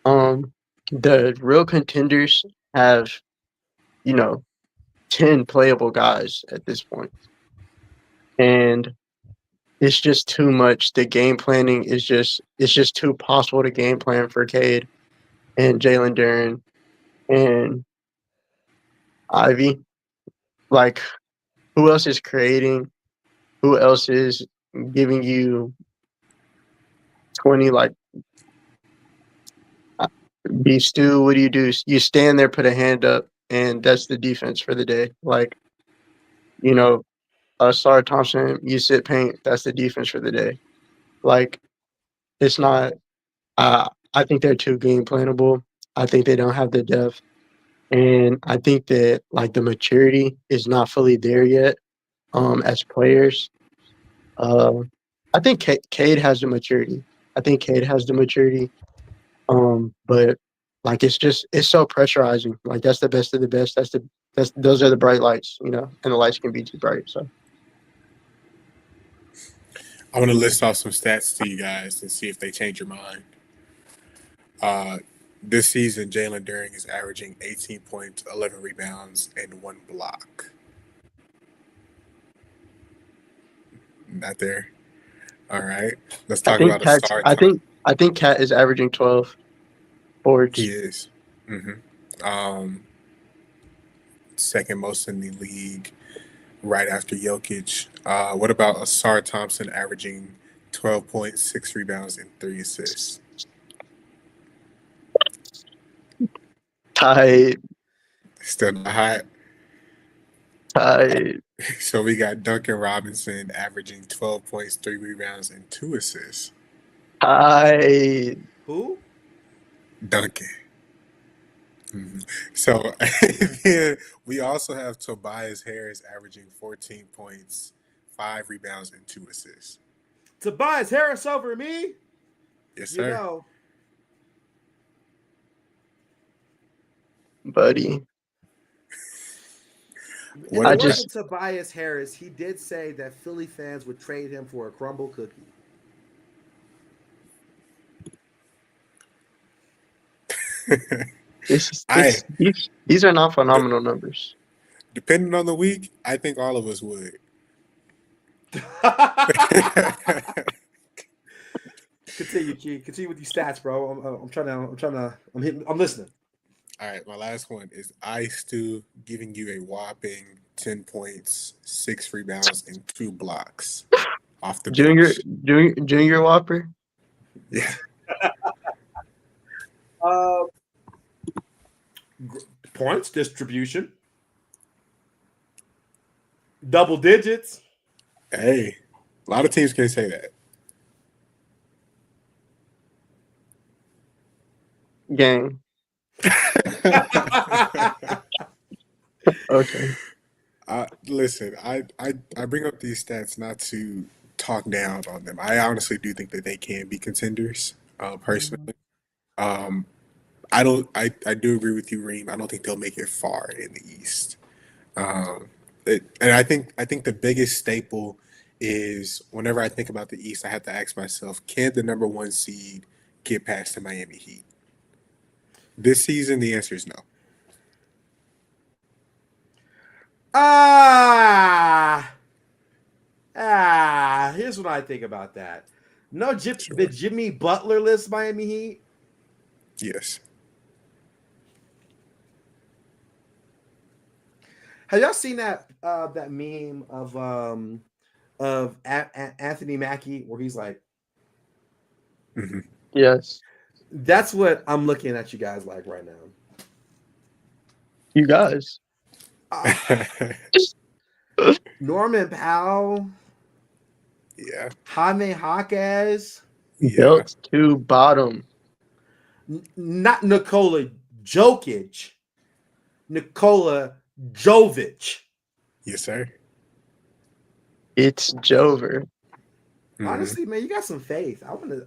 The real contenders have, 10 playable guys at this point. And it's just too much. The game planning is just too possible to game plan for Cade and Jalen Duren and Ivy. like who else is creating? Who else is giving you 20 like beef stew? What do? You stand there, put a hand up, and that's the defense for the day. Like, you know, Sar Thompson, you sit paint, that's the defense for the day. Like, it's not I think they're too game planable. I think they don't have the depth. And I think that like the maturity is not fully there yet as players. I think Cade has the maturity. I think Cade has the maturity. But like it's so pressurizing. Like that's the best of the best. Those are the bright lights, and the lights can be too bright. So I want to list off some stats to you guys and see if they change your mind. This season, Jalen Duren is averaging 18 points, 11 rebounds, and 1 block. Not there. All right. Let's talk about a star. I think Cat is averaging 12 boards. He is. Second most in the league, right after Jokic. What about Asar Thompson averaging 12 points, 6 rebounds, and 3 assists? Tight. Still not hot. Tight. So we got Duncan Robinson averaging 12 points, 3 rebounds, and 2 assists. Tight. Who? Duncan. So then we also have Tobias Harris averaging 14 points, 5 rebounds, and 2 assists. Tobias Harris over me? Yes, sir. Buddy. What wasn't Tobias Harris, he did say that Philly fans would trade him for a crumble cookie. These are not phenomenal numbers. Depending on the week, I think all of us would. Continue, Key. Continue with these stats, bro. I'm listening. All right, my last one is Stu giving you a whopping 10 points, 6 rebounds, and 2 blocks off the bench. Junior Whopper? Yeah. Points distribution. Double digits. Hey, a lot of teams can't say that. Gang. Okay. Listen, I bring up these stats not to talk down on them. I honestly do think that they can be contenders. Personally, I do agree with you, Reem. I don't think they'll make it far in the East. And I think the biggest staple is whenever I think about the East, I have to ask myself, can the number 1 seed get past the Miami Heat? This season, the answer is no. Here's what I think about that. No, the Jimmy Butler list Miami Heat? Yes. Have y'all seen that meme of Anthony Mackie where he's like, Yes. That's what I'm looking at you guys like right now. You guys. Norman Powell. Yeah. Jaime Jaquez. Belt to bottom. Not Nikola Jokic. Nikola Jovic. Yes, sir. It's Jover. Honestly, man, you got some faith. I want to,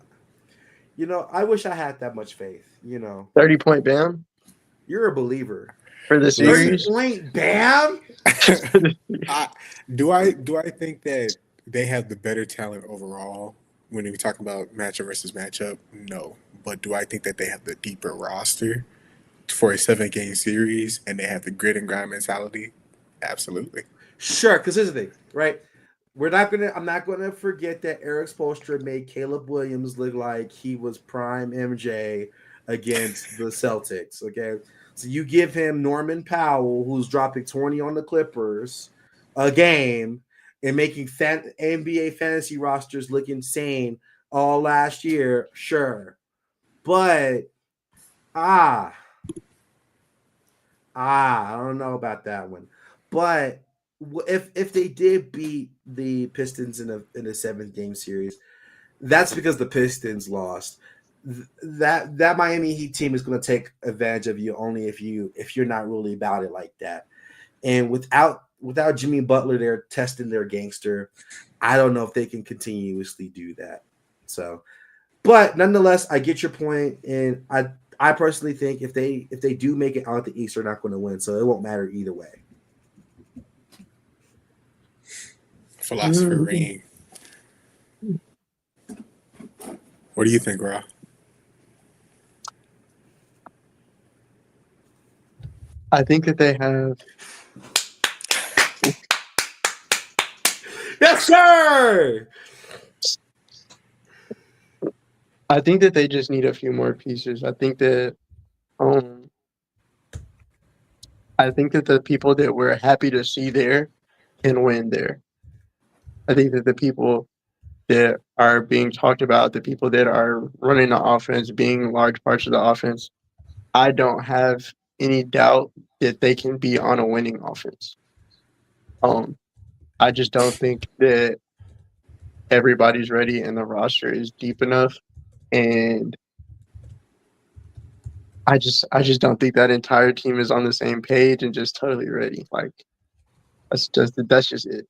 I wish I had that much faith, 30-point Bam? You're a believer. For the series? 30-point Bam? Do I think that they have the better talent overall when we talk about matchup versus matchup? No. But do I think that they have the deeper roster for a 7-game series and they have the grit and grind mentality? Absolutely. Sure, because here's the thing, right? I'm not gonna forget that Eric Spoelstra made Caleb Williams look like he was prime MJ against the Celtics. Okay. So you give him Norman Powell, who's dropping 20 on the Clippers a game and making NBA fantasy rosters look insane all last year, sure. But I don't know about that one. But if they did beat the Pistons in a 7-game series, that's because the Pistons lost. That Miami Heat team is going to take advantage of you only if you're not really about it like that. And without Jimmy Butler there testing their gangster, I don't know if they can continuously do that. So, but nonetheless, I get your point, and I personally think if they do make it out the East, they're not going to win, so it won't matter either way. Philosopher Reem. What do you think, Rob? I think that they have. Yes, sir. I think that they just need a few more pieces. I think that the people that we're happy to see there can win there. I think that the people that are being talked about, the people that are running the offense, being large parts of the offense, I don't have any doubt that they can be on a winning offense. I just don't think that everybody's ready and the roster is deep enough. And I just don't think that entire team is on the same page and just totally ready. Like that's just it.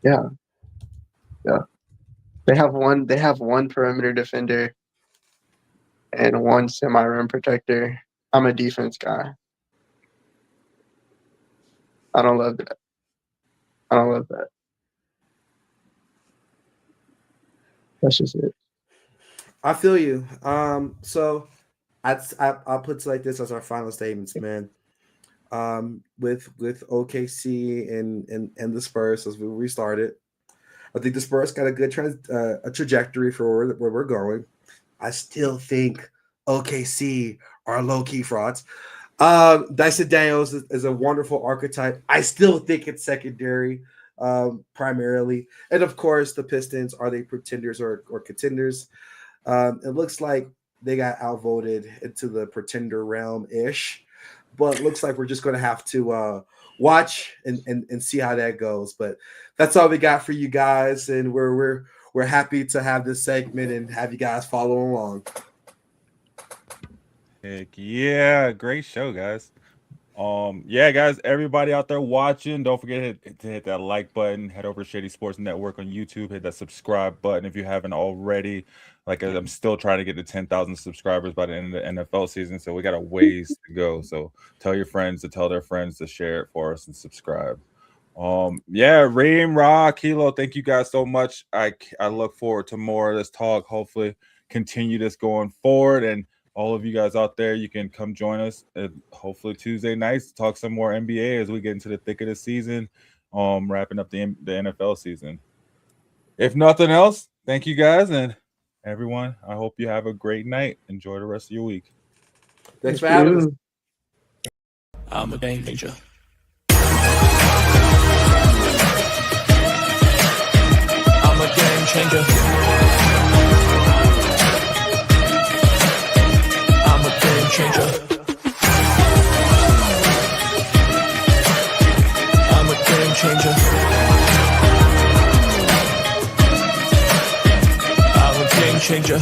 Yeah. They have one perimeter defender and one semi-rim protector. I'm a defense guy. I don't love that. That's just it. I feel you. So I'll put it like this as our final statements, man. With OKC and the Spurs as we restarted, I think the Spurs got a good a trajectory for where we're going. I still think OKC are low-key frauds. Dyson Daniels is a wonderful archetype. I still think it's secondary, primarily. And of course, the Pistons, are they pretenders or contenders? It looks like they got outvoted into the pretender realm-ish. But it looks like we're just going to have to watch and see how that goes. But that's all we got for you guys, and we're happy to have this segment and have you guys follow along. Heck yeah, great show, guys. Yeah, guys, everybody out there watching, don't forget to hit that like button. Head over to Shady Sports Network on YouTube. Hit that subscribe button if you haven't already. Like, I'm still trying to get to 10,000 subscribers by the end of the NFL season, so we got a ways to go. So tell your friends to tell their friends to share it for us and subscribe. Yeah, Reem, Ra, Kilo, thank you guys so much. I look forward to more of this talk. Hopefully, continue this going forward, and all of you guys out there, you can come join us hopefully Tuesday nights to talk some more NBA as we get into the thick of the season, wrapping up the NFL season. If nothing else, thank you guys, and everyone, I hope you have a great night. Enjoy the rest of your week. Thanks for having us. I'm a game changer. I'm a game changer. I'm a game changer. I'm a game changer. I'm a game changer.